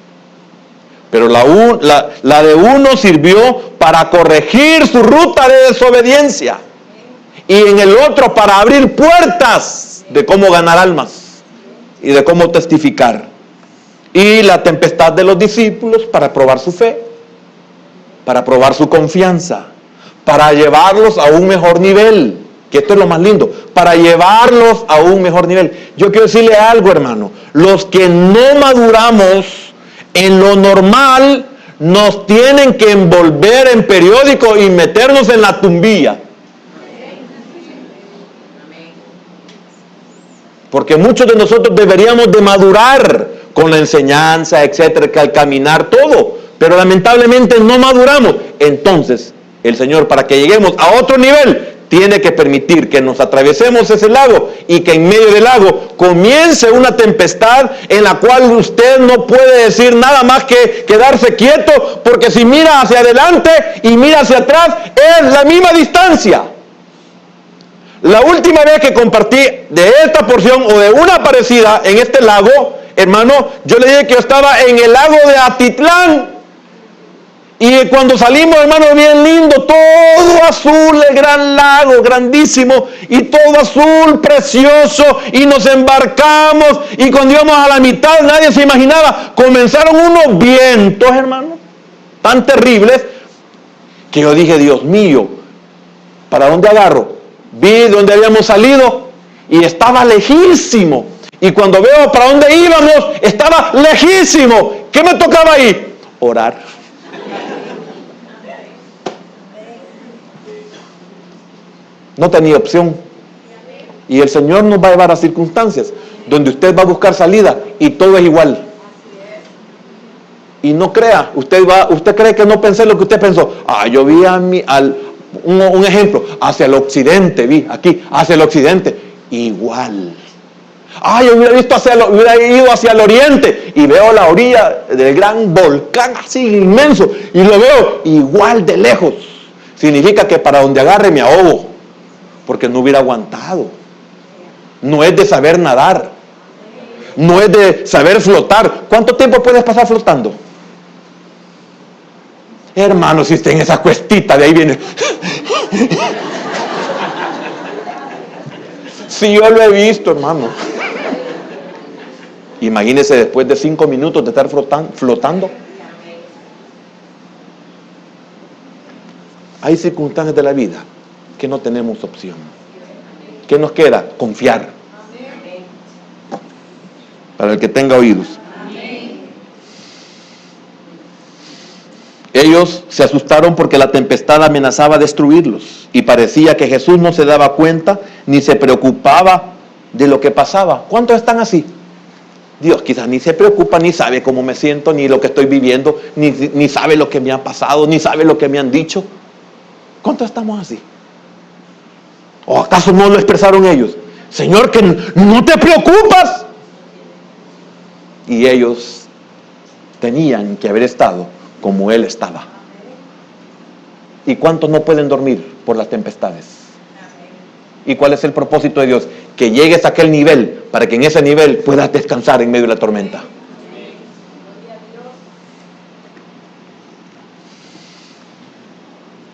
pero la de uno sirvió para corregir su ruta de desobediencia y en el otro para abrir puertas de cómo ganar almas y de cómo testificar. Y la tempestad de los discípulos para probar su fe, para probar su confianza, para llevarlos a un mejor nivel, que esto es lo más lindo, para llevarlos a un mejor nivel. Yo quiero decirle algo, hermano, los que no maduramos en lo normal, nos tienen que envolver en periódico y meternos en la tumbilla. Porque muchos de nosotros deberíamos de madurar con la enseñanza, etcétera, que al caminar todo, pero lamentablemente no maduramos. Entonces, el Señor, para que lleguemos a otro nivel, tiene que permitir que nos atravesemos ese lago y que en medio del lago comience una tempestad en la cual usted no puede decir nada más que quedarse quieto, porque si mira hacia adelante y mira hacia atrás, es la misma distancia. La última vez que compartí de esta porción o de una parecida en este lago, hermano, yo le dije que yo estaba en el lago de Atitlán. Y cuando salimos, hermano, bien lindo, todo azul, el gran lago, grandísimo, y todo azul, precioso, y nos embarcamos, y cuando íbamos a la mitad, nadie se imaginaba, comenzaron unos vientos, hermano, tan terribles, que yo dije, Dios mío, ¿para dónde agarro? Vi dónde habíamos salido, y estaba lejísimo, y cuando veo para dónde íbamos, estaba lejísimo. ¿Qué me tocaba ahí? Orar. No tenía opción. Y el Señor nos va a llevar a circunstancias donde usted va a buscar salida y todo es igual. Y no crea, usted cree que no pensé lo que usted pensó. Yo vi un ejemplo, hacia el occidente, vi aquí, hacia el occidente, igual. Yo hubiera ido hacia el oriente y veo la orilla del gran volcán así inmenso y lo veo igual de lejos. Significa que para donde agarre me ahogo, porque no hubiera aguantado. No es de saber nadar, no es de saber flotar. ¿Cuánto tiempo puedes pasar flotando? Hermano, si está en esa cuestita, de ahí viene. Si yo lo he visto, hermano. Imagínese después de 5 minutos de estar flotando. Hay circunstancias de la vida que no tenemos opción. ¿Qué nos queda? Confiar. Para el que tenga oídos. Ellos se asustaron porque la tempestad amenazaba destruirlos y parecía que Jesús no se daba cuenta ni se preocupaba de lo que pasaba. ¿Cuántos están así? Dios quizás ni se preocupa, ni sabe cómo me siento, ni lo que estoy viviendo, ni sabe lo que me ha pasado, ni sabe lo que me han dicho. ¿Cuántos estamos así? ¿O acaso no lo expresaron ellos? Señor, que no te preocupas. Y ellos tenían que haber estado como Él estaba. ¿Y cuántos no pueden dormir por las tempestades? ¿Y cuál es el propósito de Dios? Que llegues a aquel nivel, para que en ese nivel puedas descansar en medio de la tormenta.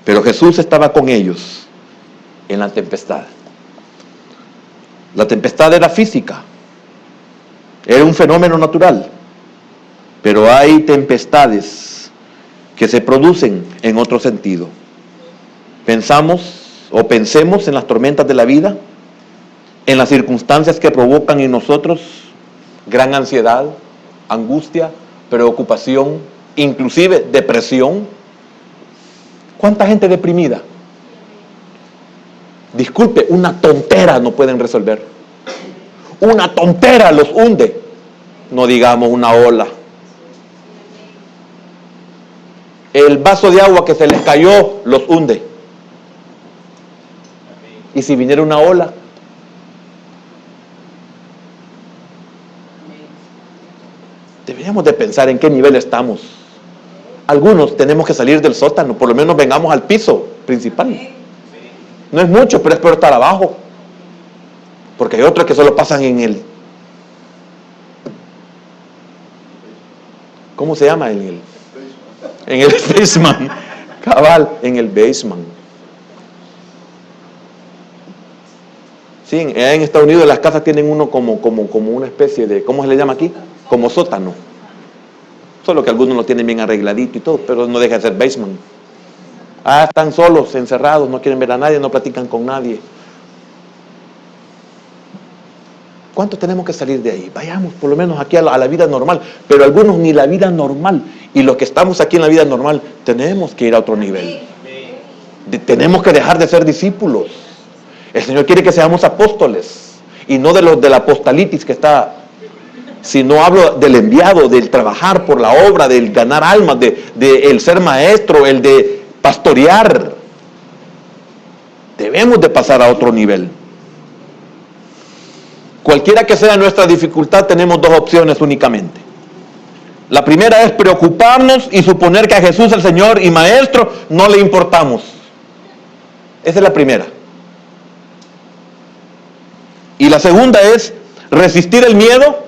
Pero Jesús estaba con ellos en la tempestad. La tempestad era física, era un fenómeno natural, pero hay tempestades que se producen en otro sentido. Pensemos en las tormentas de la vida, en las circunstancias que provocan en nosotros gran ansiedad, angustia, preocupación, inclusive depresión. ¿Cuánta gente deprimida? Disculpe, una tontera no pueden resolver. Una tontera los hunde. No digamos una ola. El vaso de agua que se les cayó los hunde. ¿Y si viniera una ola? Deberíamos de pensar en qué nivel estamos. Algunos tenemos que salir del sótano, por lo menos vengamos al piso principal. No es mucho, pero es peor estar abajo. Porque hay otros que solo pasan en el... ¿Cómo se llama? En el basement. Cabal, en el basement. Sí, en Estados Unidos las casas tienen uno como una especie de... ¿Cómo se le llama aquí? Como sótano. Solo que algunos lo tienen bien arregladito y todo, pero no deja de ser basement. Están solos, encerrados, no quieren ver a nadie, no platican con nadie. ¿Cuántos tenemos que salir de ahí? Vayamos por lo menos aquí a la vida normal, pero algunos ni la vida normal. Y los que estamos aquí en la vida normal, tenemos que ir a otro nivel. Tenemos que dejar de ser discípulos. El Señor quiere que seamos apóstoles, y no de los de la apostolitis que está... Si no hablo del enviado, del trabajar por la obra, del ganar almas, el ser maestro, el de pastorear. Debemos de pasar a otro nivel. Cualquiera que sea nuestra dificultad, tenemos dos opciones únicamente. La primera es preocuparnos y suponer que a Jesús, el Señor y Maestro, no le importamos. Esa es la primera. Y la segunda es resistir el miedo,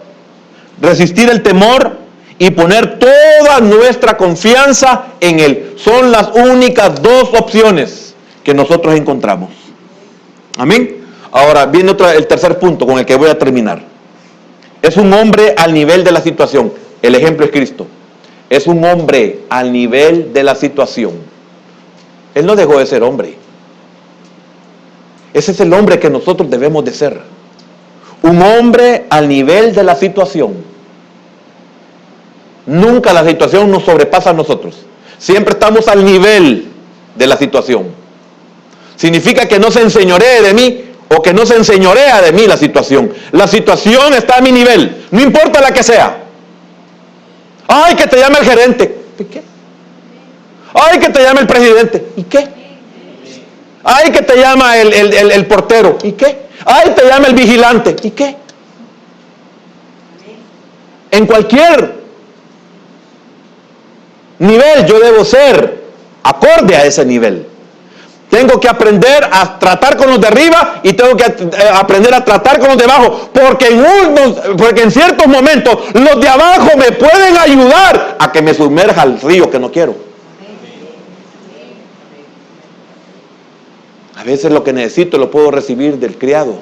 resistir el temor y poner toda nuestra confianza en Él. Son las únicas dos opciones que nosotros encontramos. Amén. Ahora viene el tercer punto con el que voy a terminar. Es un hombre al nivel de la situación. El ejemplo es Cristo. Es un hombre al nivel de la situación. Él no dejó de ser hombre. Ese es el hombre que nosotros debemos de ser. Un hombre al nivel de la situación. Nunca la situación nos sobrepasa a nosotros. Siempre estamos al nivel de la situación. Significa que no se enseñoree de mí o que no se enseñorea de mí la situación. La situación está a mi nivel, no importa la que sea. Ay, que te llame el gerente. ¿Y qué? Ay, que te llame el presidente. ¿Y qué? Ay, que te llama el portero. ¿Y qué? Ay, te llama el vigilante. ¿Y qué? En cualquier nivel yo debo ser acorde a ese nivel. Tengo que aprender a tratar con los de arriba y tengo que aprender a tratar con los de abajo, porque en ciertos momentos los de abajo me pueden ayudar a que me sumerja al río que no quiero. A veces lo que necesito lo puedo recibir del criado.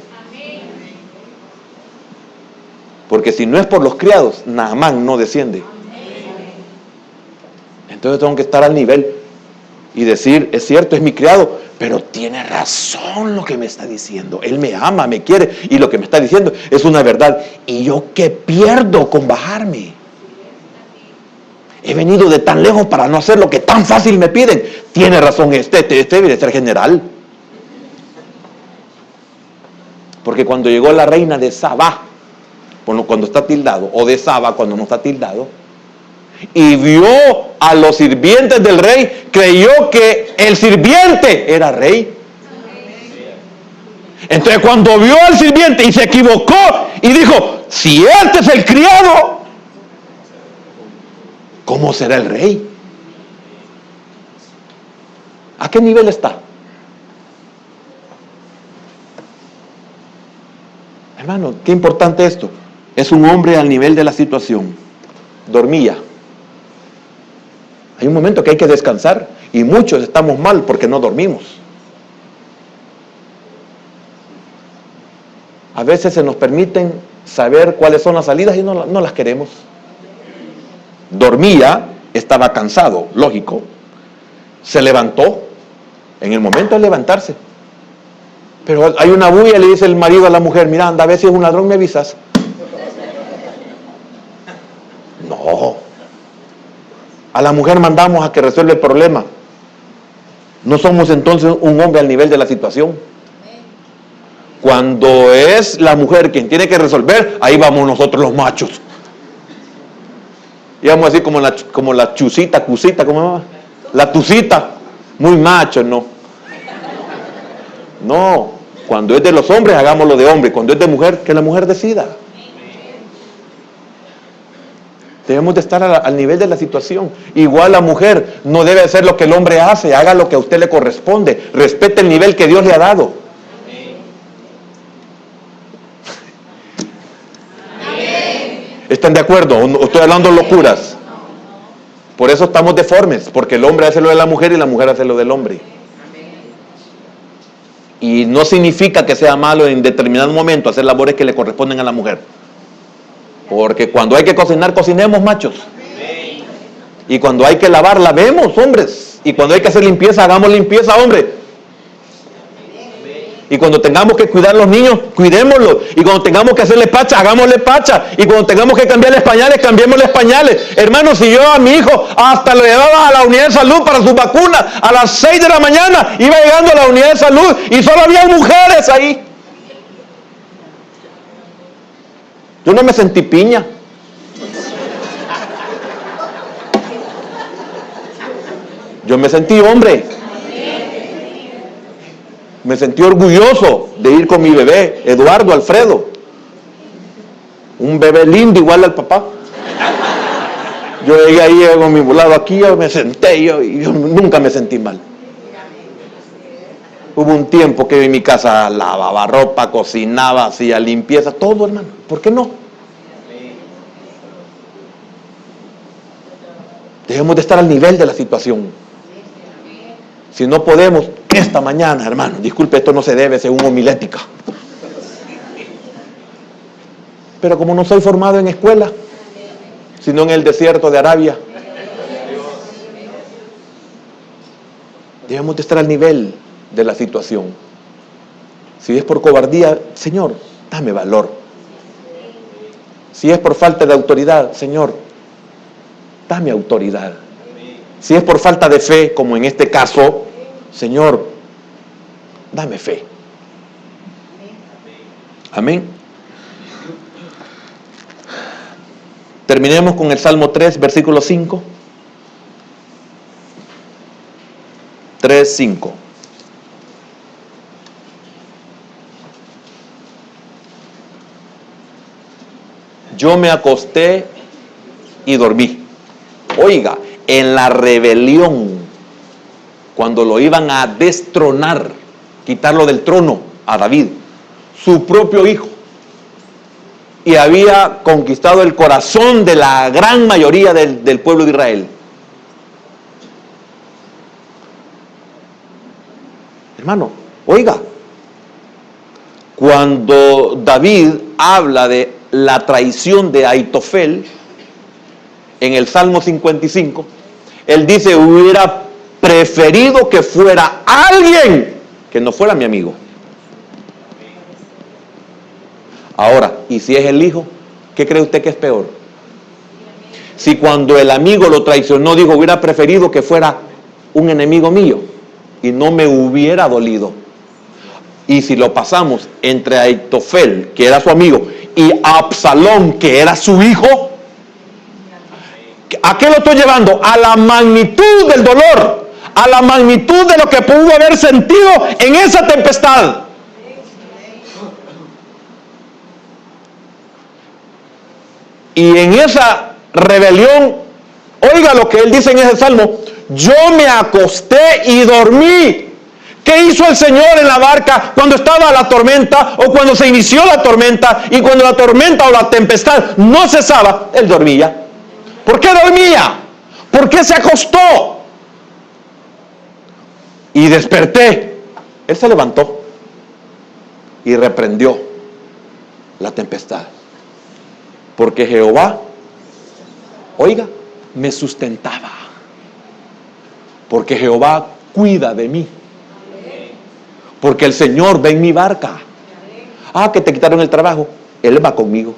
Porque si no es por los criados, Naamán no desciende. Entonces tengo que estar al nivel y decir, es cierto, es mi criado, pero tiene razón lo que me está diciendo. Él me ama, me quiere, y lo que me está diciendo es una verdad. ¿Y yo qué pierdo con bajarme? He venido de tan lejos para no hacer lo que tan fácil me piden. Tiene razón, este debe de ser general. Porque cuando llegó la reina de Sabá, cuando está tildado, o de Saba cuando no está tildado, y vio a los sirvientes del rey, creyó que el sirviente era rey. Entonces cuando vio al sirviente y se equivocó y dijo, si este es el criado, ¿cómo será el rey? ¿A qué nivel está? Hermano, qué importante esto. Es un hombre al nivel de la situación. Dormía. Hay un momento que hay que descansar y muchos estamos mal porque no dormimos. A veces se nos permiten saber cuáles son las salidas y no las queremos. Dormía, estaba cansado, lógico. Se levantó en el momento de levantarse. Pero hay una bulla, le dice el marido a la mujer, mira, anda a ver si es un ladrón, me avisas. No. A la mujer mandamos a que resuelva el problema. No somos entonces un hombre al nivel de la situación. Cuando es la mujer quien tiene que resolver, ahí vamos nosotros los machos. Y vamos a decir como la chusita, cusita, ¿cómo se llama? La tucita. Muy macho, no. No, cuando es de los hombres, hagámoslo de hombre. Cuando es de mujer, que la mujer decida. Debemos de estar al nivel de la situación. Igual la mujer no debe hacer lo que el hombre hace, haga lo que a usted le corresponde. Respete el nivel que Dios le ha dado. ¿Están de acuerdo? ¿O estoy hablando locuras? Por eso estamos deformes, porque el hombre hace lo de la mujer y la mujer hace lo del hombre. Y no significa que sea malo en determinado momento hacer labores que le corresponden a la mujer. Porque cuando hay que cocinar, cocinemos, machos. Y cuando hay que lavar, lavemos, hombres. Y cuando hay que hacer limpieza, hagamos limpieza, hombres. Y cuando tengamos que cuidar a los niños, cuidémoslos. Y cuando tengamos que hacerle pacha, hagámosle pacha. Y cuando tengamos que cambiarles pañales, cambiémosles pañales. Hermanos, si yo a mi hijo hasta lo llevaba a la unidad de salud para sus vacunas, a las 6 de la mañana iba llegando a la unidad de salud y solo había mujeres ahí. Yo no me sentí piña. Yo me sentí hombre. Me sentí orgulloso de ir con mi bebé, Eduardo Alfredo. Un bebé lindo igual al papá. Yo llegué ahí con mi volado aquí, yo me senté y yo nunca me sentí mal. Hubo un tiempo que en mi casa lavaba ropa, cocinaba, hacía limpieza, todo, hermano. ¿Por qué no? Debemos de estar al nivel de la situación. Si no podemos, esta mañana, hermano, disculpe, esto no se debe según homilética. Pero como no soy formado en escuela, sino en el desierto de Arabia, debemos de estar al nivel de la situación. Si es por cobardía, Señor, dame valor. Si es por falta de autoridad, Señor, dame autoridad. Si es por falta de fe, como en este caso, Señor, dame fe. Amén. Terminemos con el Salmo 3, versículo 5. 3, 5. Yo me acosté y dormí. Oiga, en la rebelión, cuando lo iban a destronar, quitarlo del trono a David, su propio hijo, y había conquistado el corazón de la gran mayoría del pueblo de Israel. Hermano, oiga, cuando David habla de la traición de Aitofel, en el Salmo 55, él dice, hubiera preferido que fuera alguien que no fuera mi amigo. Ahora, ¿y si es el hijo? ¿Qué cree usted que es peor? Si cuando el amigo lo traicionó, dijo, hubiera preferido que fuera un enemigo mío y no me hubiera dolido. Y si lo pasamos entre Aitofel, que era su amigo, y Absalón, que era su hijo, ¿a qué lo estoy llevando? A la magnitud del dolor, a la magnitud de lo que pudo haber sentido en esa tempestad. Y en esa rebelión, oiga lo que él dice en ese salmo, yo me acosté y dormí. ¿Qué hizo el Señor en la barca cuando estaba la tormenta o cuando se inició la tormenta y cuando la tormenta o la tempestad no cesaba? Él dormía. ¿Por qué dormía? ¿Por qué se acostó? Y desperté. Él se levantó y reprendió la tempestad. Porque Jehová, oiga, me sustentaba. Porque Jehová cuida de mí. Porque el Señor ve en mi barca. Ah, que te quitaron el trabajo. Él va conmigo.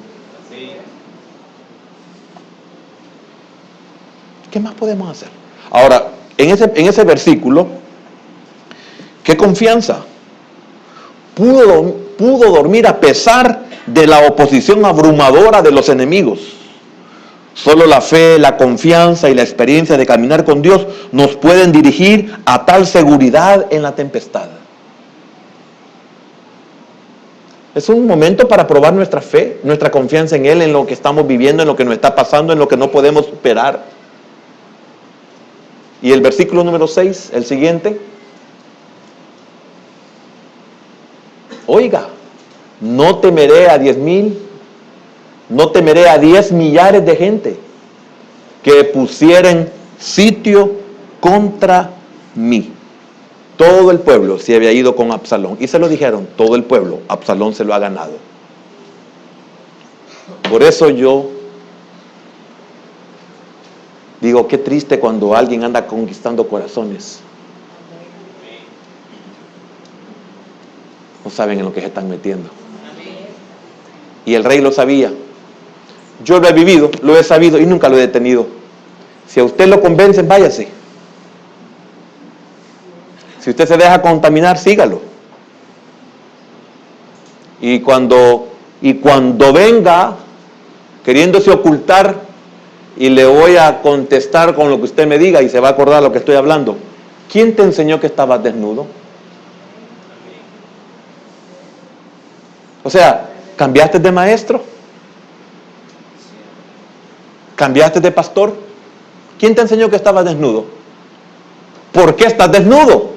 ¿Qué más podemos hacer? Ahora, en ese versículo, ¿qué confianza? Pudo dormir a pesar de la oposición abrumadora de los enemigos. Solo la fe, la confianza y la experiencia de caminar con Dios nos pueden dirigir a tal seguridad en la tempestad. Es un momento para probar nuestra fe, nuestra confianza en Él, en lo que estamos viviendo, en lo que nos está pasando, en lo que no podemos superar. Y el versículo número 6, el siguiente. Oiga, no temeré a 10,000, no temeré a 10 millares de gente que pusieren sitio contra mí. Todo el pueblo se había ido con Absalón. Y se lo dijeron, todo el pueblo, Absalón se lo ha ganado. Por eso yo digo, qué triste cuando alguien anda conquistando corazones. No saben en lo que se están metiendo. Y el rey lo sabía. Yo lo he vivido, lo he sabido y nunca lo he detenido. Si a usted lo convencen, váyase. Si usted se deja contaminar, sígalo. Y cuando venga queriéndose ocultar, y le voy a contestar con lo que usted me diga y se va a acordar lo que estoy hablando. ¿Quién te enseñó que estabas desnudo? O sea, ¿cambiaste de maestro? ¿Cambiaste de pastor? ¿Quién te enseñó que estabas desnudo? ¿Por qué estás desnudo?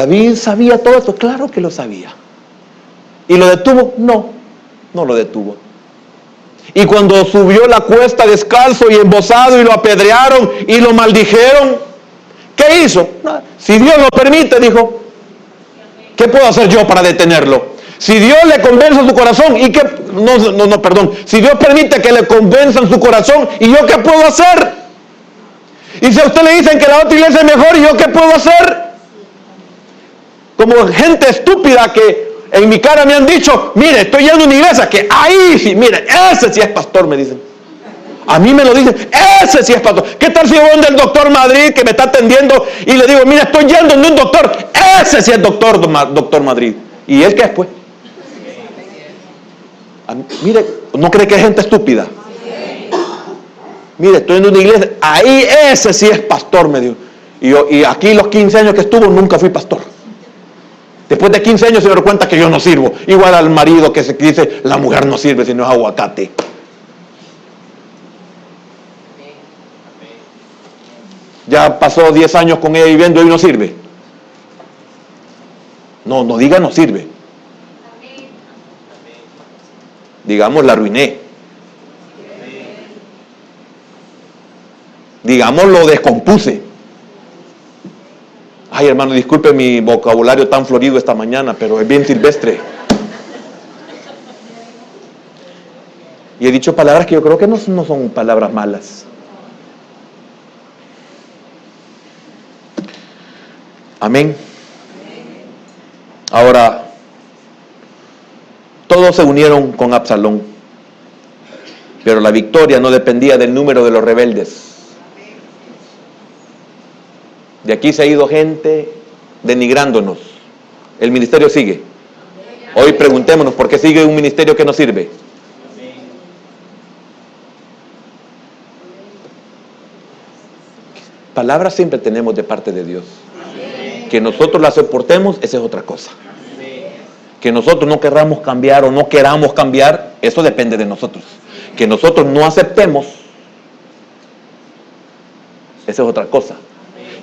David sabía todo esto, claro que lo sabía. ¿Y lo detuvo? No lo detuvo. Y cuando subió la cuesta descalzo y embozado y lo apedrearon y lo maldijeron, ¿qué hizo? Nada. Si Dios lo permite, dijo, ¿qué puedo hacer yo para detenerlo? Si Dios le convence su corazón, ¿y qué? Perdón. Si Dios permite que le convenzan su corazón, ¿y yo qué puedo hacer? Y si a usted le dicen que la otra iglesia es mejor, ¿y yo qué puedo hacer? Como gente estúpida que en mi cara me han dicho, mire, estoy yendo a una iglesia que ahí sí, mire, ese sí es pastor, me dicen. A mí me lo dicen, ese sí es pastor. ¿Qué tal si voy del doctor Madrid que me está atendiendo y le digo, mire, estoy yendo de un doctor, ese sí es doctor Madrid? ¿Y él qué es, pues? Mire, ¿no cree que es gente estúpida? Mire, estoy en una iglesia, ahí ese sí es pastor, me dijo. Y aquí los 15 años que estuvo nunca fui pastor. Después de 15 años se dio cuenta que yo no sirvo. Igual al marido que se dice, la mujer no sirve si no es aguacate. Ya pasó 10 años con ella viviendo y no sirve. No diga no sirve. Digamos la arruiné. Digamos lo descompuse. Ay, hermano, disculpe mi vocabulario tan florido esta mañana, pero es bien silvestre. Y he dicho palabras que yo creo que no son palabras malas. Amén. Ahora, todos se unieron con Absalón, pero la victoria no dependía del número de los rebeldes. De aquí se ha ido gente denigrándonos. El ministerio sigue. Hoy preguntémonos por qué sigue un ministerio que no sirve. Palabras siempre tenemos de parte de Dios. Que nosotros las soportemos, esa es otra cosa. Que nosotros no querramos cambiar o no queramos cambiar, eso depende de nosotros. Que nosotros no aceptemos, esa es otra cosa.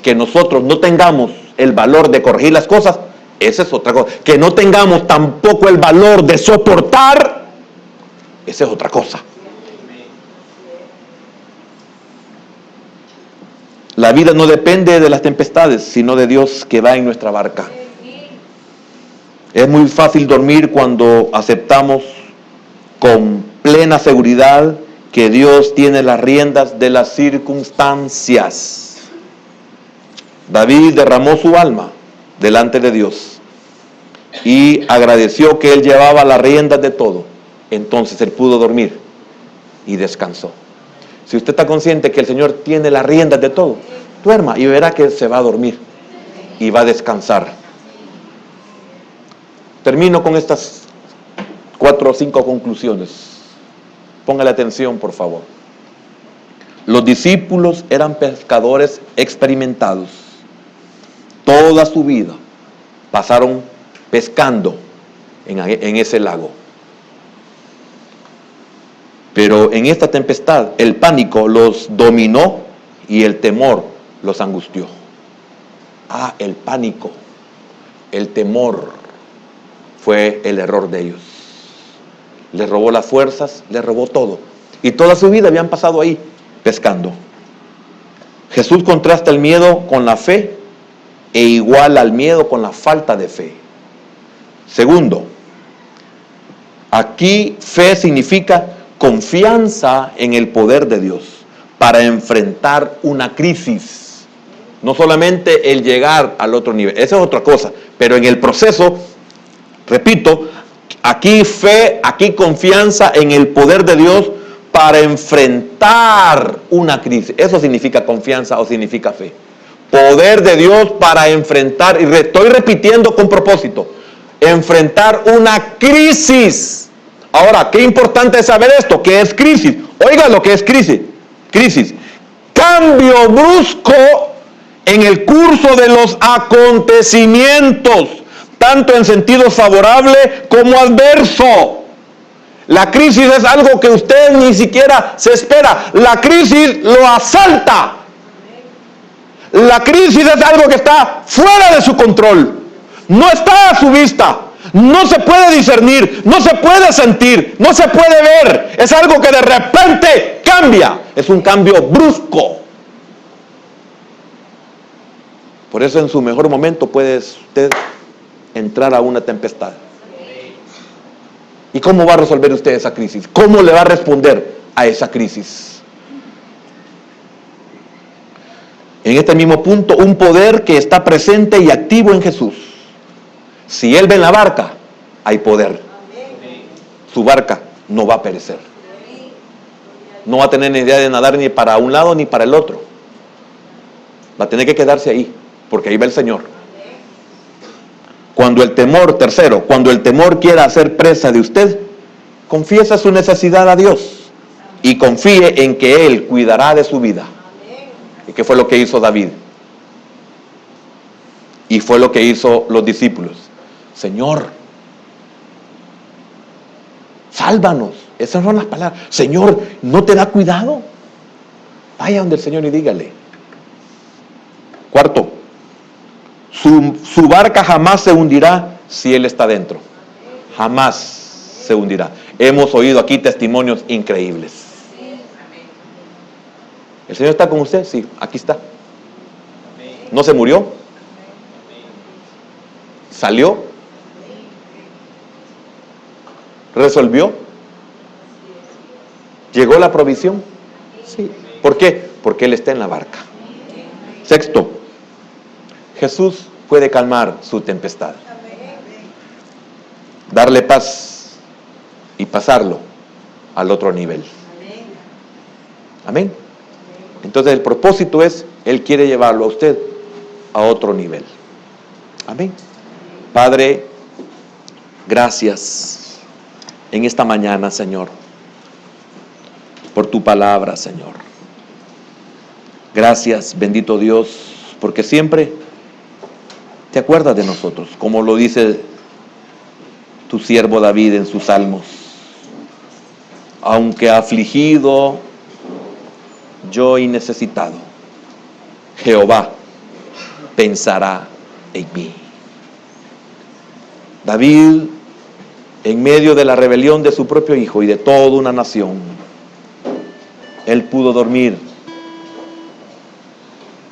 Que nosotros no tengamos el valor de corregir las cosas, esa es otra cosa. Que no tengamos tampoco el valor de soportar, esa es otra cosa. La vida no depende de las tempestades, sino de Dios que va en nuestra barca. Es muy fácil dormir cuando aceptamos con plena seguridad que Dios tiene las riendas de las circunstancias. David derramó su alma delante de Dios y agradeció que Él llevaba las riendas de todo. Entonces Él pudo dormir y descansó. Si usted está consciente que el Señor tiene las riendas de todo, duerma y verá que se va a dormir y va a descansar. Termino con estas 4 o 5 conclusiones. Póngale atención, por favor. Los discípulos eran pescadores experimentados. Toda su vida pasaron pescando en ese lago. Pero en esta tempestad el pánico los dominó y el temor los angustió. El pánico, el temor fue el error de ellos. Les robó las fuerzas, les robó todo. Y toda su vida habían pasado ahí pescando. Jesús contrasta el miedo con la fe e iguala al miedo con la falta de fe. Segundo, aquí fe significa confianza en el poder de Dios para enfrentar una crisis. No solamente el llegar al otro nivel, esa es otra cosa, pero en el proceso, repito, aquí fe, aquí confianza en el poder de Dios para enfrentar una crisis. Eso significa confianza o significa fe. Poder de Dios para enfrentar, y estoy repitiendo con propósito, enfrentar una crisis. Ahora, qué importante es saber esto, ¿qué es crisis? Oiga lo que es crisis. Crisis. Cambio brusco en el curso de los acontecimientos, tanto en sentido favorable como adverso. La crisis es algo que usted ni siquiera se espera. La crisis lo asalta. La crisis es algo que está fuera de su control. No está a su vista. No se puede discernir, no se puede sentir, no se puede ver. Es algo que de repente cambia. Es un cambio brusco. Por eso en su mejor momento puede usted entrar a una tempestad. ¿Y cómo va a resolver usted esa crisis? ¿Cómo le va a responder a esa crisis? En este mismo punto, un poder que está presente y activo en Jesús. Si Él va en la barca, hay poder. Su barca no va a perecer. No va a tener ni idea de nadar ni para un lado ni para el otro. Va a tener que quedarse ahí, porque ahí va el Señor. Cuando el temor, tercero, cuando el temor quiera hacer presa de usted, confiesa su necesidad a Dios y confíe en que Él cuidará de su vida. ¿Y qué fue lo que hizo David? Y fue lo que hizo los discípulos. Señor, sálvanos. Esas son las palabras. Señor, ¿no te da cuidado? Vaya donde el Señor y dígale. Cuarto, su barca jamás se hundirá si Él está dentro. Jamás se hundirá. Hemos oído aquí testimonios increíbles. ¿El Señor está con usted? Sí, aquí está. ¿No se murió? ¿Salió? ¿Resolvió? ¿Llegó la provisión? Sí. ¿Por qué? Porque Él está en la barca. Sexto, Jesús puede calmar su tempestad. Darle paz y pasarlo al otro nivel. Amén. Entonces el propósito es, Él quiere llevarlo a usted a otro nivel. Amén. Padre, gracias en esta mañana, Señor, por tu palabra, Señor. Gracias, bendito Dios, porque siempre te acuerdas de nosotros, como lo dice tu siervo David en sus salmos. Aunque afligido yo y necesitado, Jehová pensará en mí. David, en medio de la rebelión de su propio hijo y de toda una nación, él pudo dormir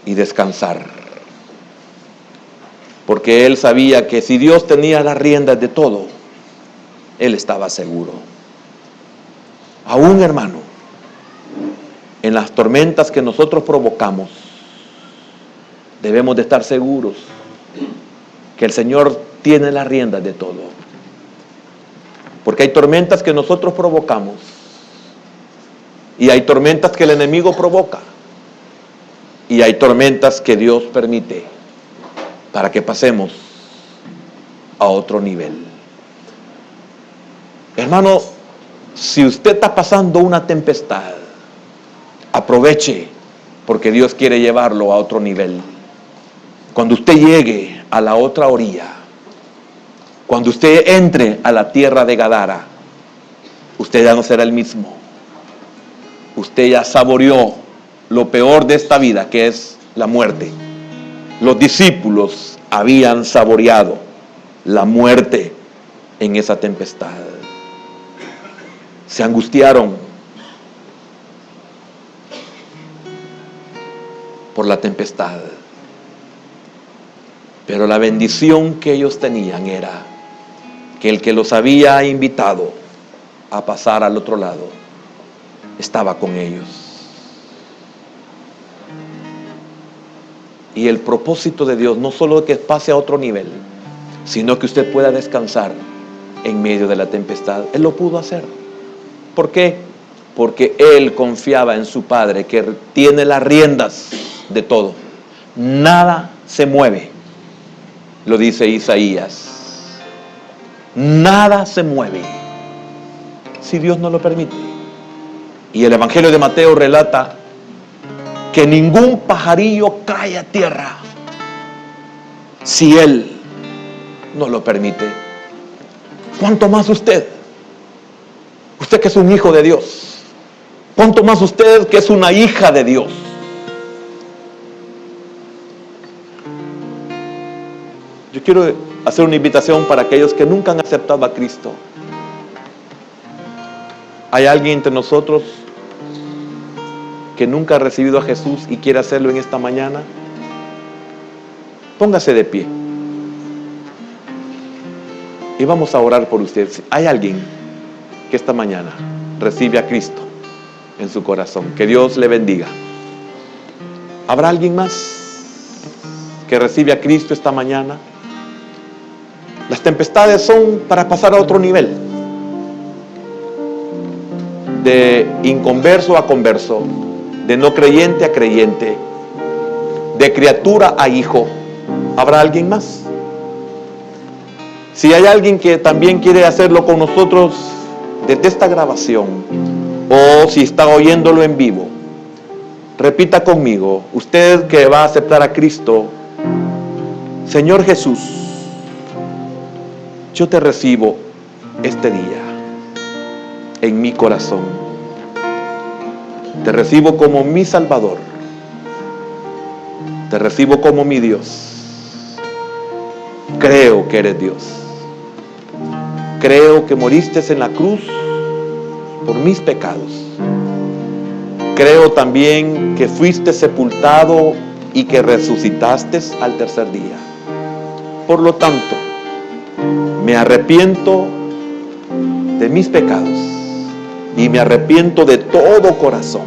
y descansar, porque él sabía que si Dios tenía las riendas de todo, él estaba seguro. Aún, hermano, en las tormentas que nosotros provocamos, debemos de estar seguros que el Señor tiene las riendas de todo. Porque hay tormentas que nosotros provocamos y hay tormentas que el enemigo provoca y hay tormentas que Dios permite para que pasemos a otro nivel. Hermano, si usted está pasando una tempestad, aproveche, porque Dios quiere llevarlo a otro nivel. Cuando usted llegue a la otra orilla, cuando usted entre a la tierra de Gadara, usted ya no será el mismo. Usted ya saboreó lo peor de esta vida, que es la muerte. Los discípulos habían saboreado la muerte en esa tempestad. Se angustiaron por la tempestad. Pero la bendición que ellos tenían era que el que los había invitado a pasar al otro lado estaba con ellos. Y el propósito de Dios no solo que pase a otro nivel, sino que usted pueda descansar en medio de la tempestad. Él lo pudo hacer. ¿Por qué? Porque Él confiaba en su Padre, que tiene las riendas de todo. Nada se mueve, lo dice Isaías. Nada se mueve si Dios no lo permite. Y el Evangelio de Mateo relata que ningún pajarillo cae a tierra si Él no lo permite. ¿Cuánto más usted? Usted que es un hijo de Dios. ¿Cuánto más usted que es una hija de Dios? Yo quiero hacer una invitación para aquellos que nunca han aceptado a Cristo. ¿Hay alguien entre nosotros que nunca ha recibido a Jesús y quiere hacerlo en esta mañana? Póngase de pie y vamos a orar por usted. ¿Hay alguien que esta mañana recibe a Cristo en su corazón? Que Dios le bendiga. ¿Habrá alguien más que recibe a Cristo esta mañana? Las tempestades son para pasar a otro nivel, de inconverso a converso, de no creyente a creyente, de criatura a hijo. ¿Habrá alguien más? Si hay alguien que también quiere hacerlo con nosotros desde esta grabación, o si está oyéndolo en vivo, repita conmigo, usted que va a aceptar a Cristo: Señor Jesús, yo te recibo este día en mi corazón. Te recibo como mi Salvador. Te recibo como mi Dios. Creo que eres Dios. Creo que moriste en la cruz por mis pecados. Creo también que fuiste sepultado y que resucitaste al tercer día. Por lo tanto, me arrepiento de mis pecados y me arrepiento de todo corazón.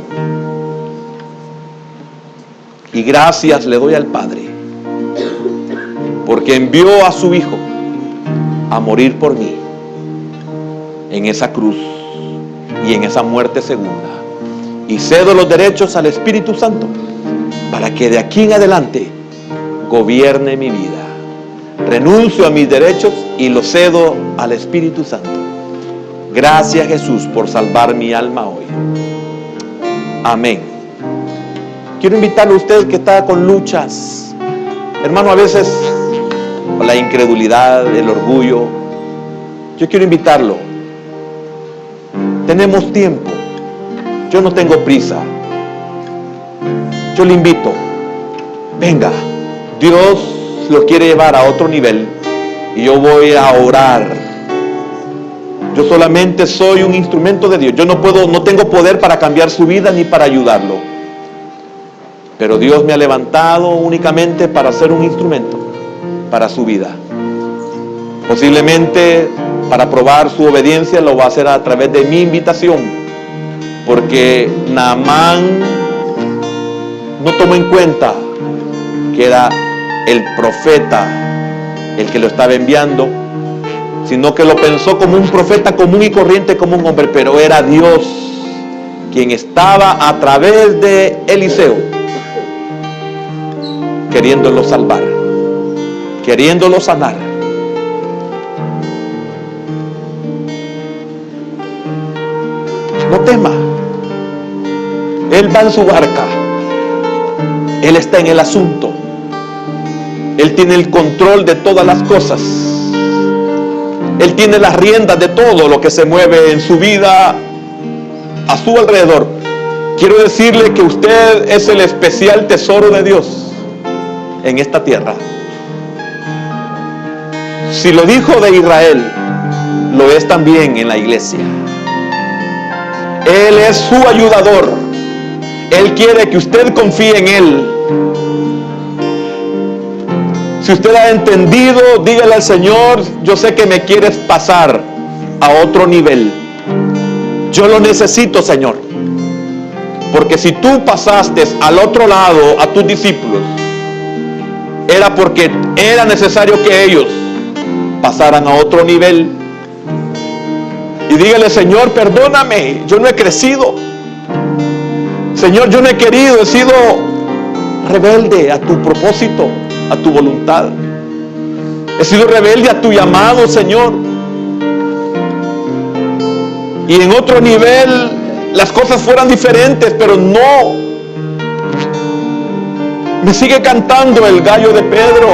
Y gracias le doy al Padre, porque envió a su Hijo a morir por mí en esa cruz y en esa muerte segunda. Y cedo los derechos al Espíritu Santo para que de aquí en adelante gobierne mi vida. Renuncio a mis derechos y los cedo al Espíritu Santo. Gracias, Jesús, por salvar mi alma hoy. Amén. Quiero invitarle a usted que está con luchas, hermano, a veces la incredulidad, el orgullo. Yo quiero invitarlo. Tenemos tiempo. Yo no tengo prisa. Yo le invito. Venga. Dios lo quiere llevar a otro nivel y yo voy a orar. Yo solamente soy un instrumento de Dios. Yo no tengo poder para cambiar su vida ni para ayudarlo. Pero Dios me ha levantado únicamente para ser un instrumento para su vida. Posiblemente para probar su obediencia lo va a hacer a través de mi invitación, porque Naamán no tomó en cuenta que era el profeta el que lo estaba enviando, sino que lo pensó como un profeta común y corriente, como un hombre, pero era Dios quien estaba a través de Eliseo queriéndolo salvar, queriéndolo sanar. No tema. Él va en su barca. Él está en el asunto. Él tiene el control de todas las cosas. Él tiene las riendas de todo lo que se mueve en su vida a su alrededor. Quiero decirle que usted es el especial tesoro de Dios en esta tierra. Si lo dijo de Israel, lo es también en la iglesia. Él es su ayudador. Él quiere que usted confíe en Él. Si usted ha entendido, dígale al Señor: yo sé que me quieres pasar a otro nivel. Yo lo necesito, Señor. Porque si tú pasaste al otro lado a tus discípulos, era porque era necesario que ellos pasaran a otro nivel. Y dígale: Señor, perdóname, yo no he crecido. Señor, yo no he querido, he sido rebelde a tu propósito, a tu voluntad. He sido rebelde a tu llamado, Señor. Y en otro nivel las cosas fueran diferentes, pero no. Me sigue cantando el gallo de Pedro,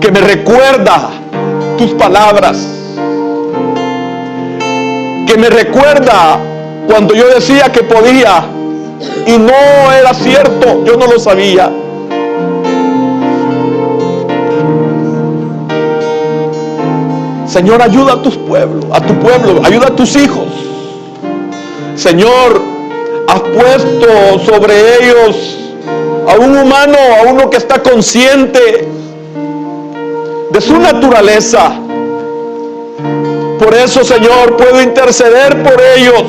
que me recuerda tus palabras, que me recuerda cuando yo decía que podía y no era cierto, yo no lo sabía. Señor, ayuda a tu pueblo, ayuda a tus hijos. Señor, has puesto sobre ellos a un humano, a uno que está consciente de su naturaleza. Por eso, Señor, puedo interceder por ellos.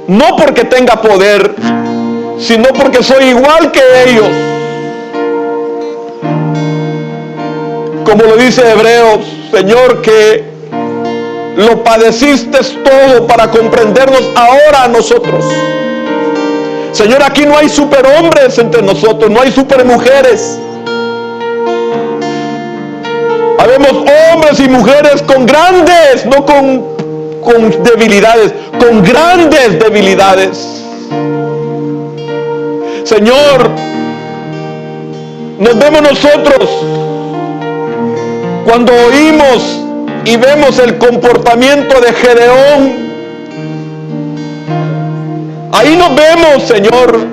No porque tenga poder, sino porque soy igual que ellos. Como lo dice Hebreos, Señor, que lo padeciste todo para comprendernos ahora a nosotros. Señor, aquí no hay superhombres entre nosotros, no hay supermujeres. Habemos hombres y mujeres con grandes, no con debilidades, con grandes debilidades. Señor, nos vemos nosotros cuando oímos y vemos el comportamiento de Gedeón. Ahí nos vemos, Señor,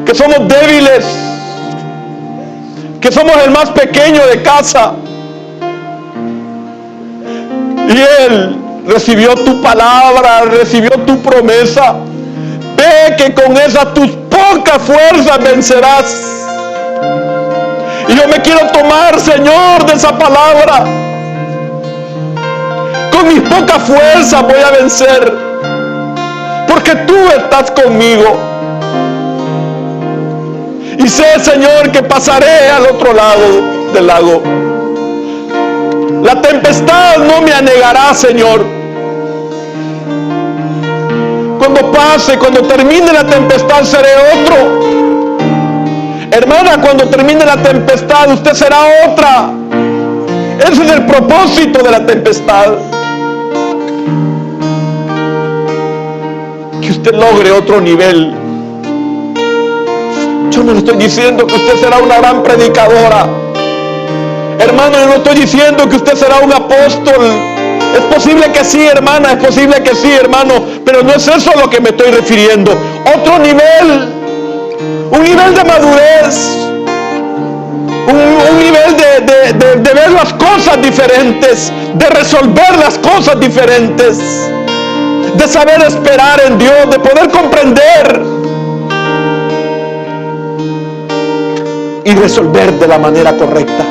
que somos débiles, que somos el más pequeño de casa. Y Él recibió tu palabra, recibió tu promesa. Ve que con esas tus pocas fuerzas vencerás. Y yo me quiero tomar, Señor, de esa palabra. Con mis pocas fuerzas voy a vencer, porque tú estás conmigo. Y sé, Señor, que pasaré al otro lado del lago. La tempestad no me anegará, Señor. Cuando pase, cuando termine la tempestad, seré otro. Hermana, cuando termine la tempestad, usted será otra. Ese es el propósito de la tempestad. Que usted logre otro nivel. Yo no le estoy diciendo que usted será una gran predicadora. Hermano, yo no estoy diciendo que usted será un apóstol. Es posible que sí, hermana, es posible que sí, hermano, pero no es eso a lo que me estoy refiriendo. Otro nivel. Un nivel de madurez, un nivel de ver las cosas diferentes, de resolver las cosas diferentes, de saber esperar en Dios, de poder comprender y resolver de la manera correcta.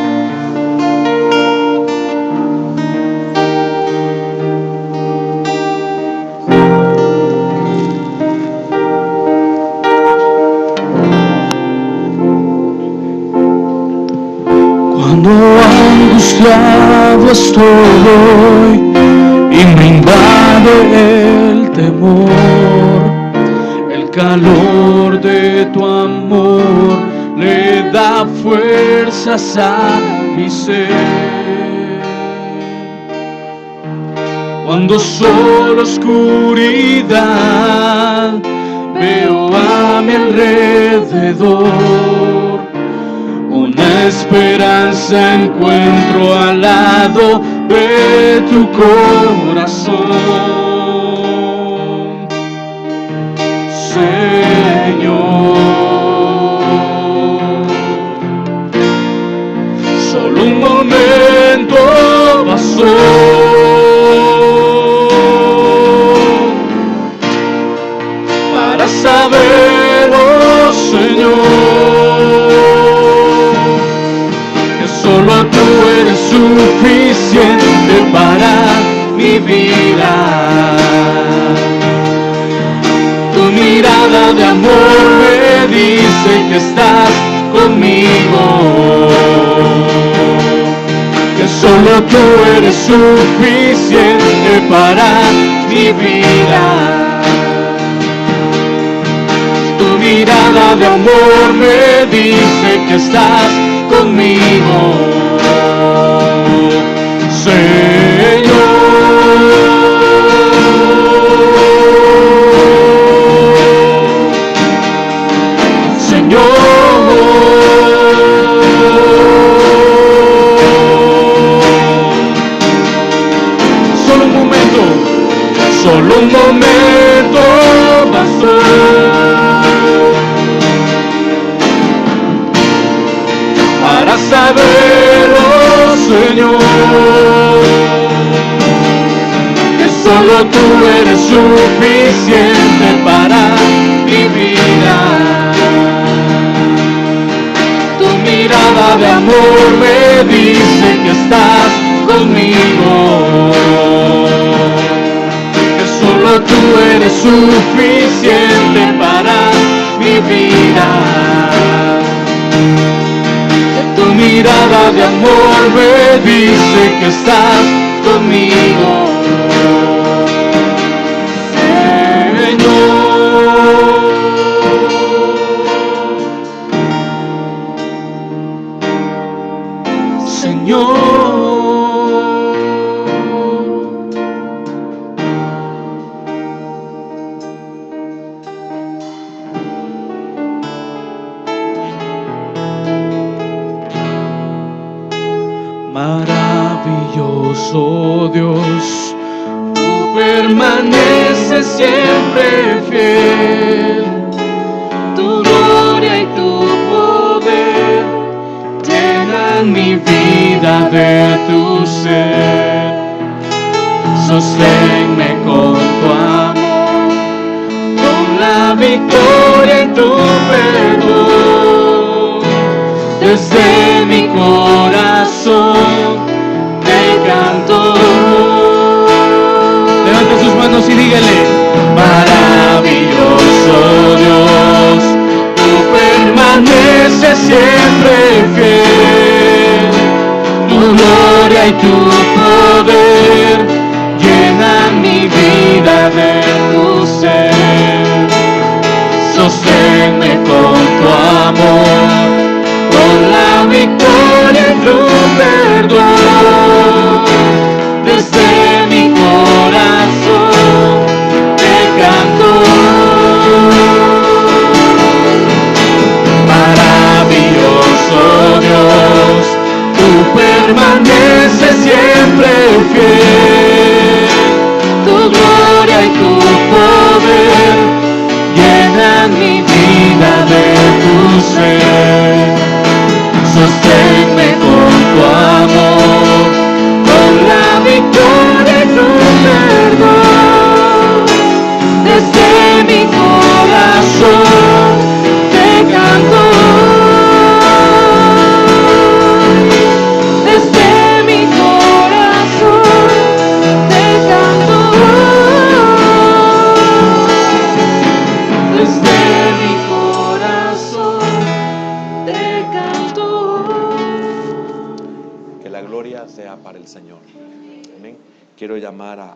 Angustiado estoy y me invade el temor, el calor de tu amor le da fuerzas a mi ser. Cuando solo oscuridad veo a mi alrededor, una esperanza encuentro al lado de tu corazón, Señor. Solo un momento bastó para saber, oh Señor, solo tú eres suficiente para mi vida. Tu mirada de amor me dice que estás conmigo, que solo tú eres suficiente para mi vida. Tu mirada de amor me dice que estás conmigo, Señor. Solo un momento bastó para saber, oh Señor, que solo tú eres suficiente para mi vida. Tu mirada de amor me dice que estás conmigo, que solo tú eres suficiente para mi vida. Que tu mirada de amor me dice que estás conmigo, Señor. Maravilloso Dios, tú permaneces siempre fiel. Tu gloria y tu poder llenan mi vida de tu ser. Sosténme con tu amor, con la victoria en tu perdón. Desde mi corazón te canto. Levante sus manos y dígale: maravilloso Dios, tú permaneces siempre fiel. Tu gloria y tu poder llenan mi vida de tu ser. Sosténme con tu amor, con la victoria en tu perdón. Desde mi corazón te canto. Maravilloso Dios, tú permaneces siempre fiel. Tu gloria y tu poder llenan mi vida de tu ser. Sosténme con tu amor, con la victoria y tu perdón. Desde mi corazón te canto. Desde mi corazón te canto. Desde mi corazón te canto. Que la gloria sea para el Señor. Amén. Quiero llamar a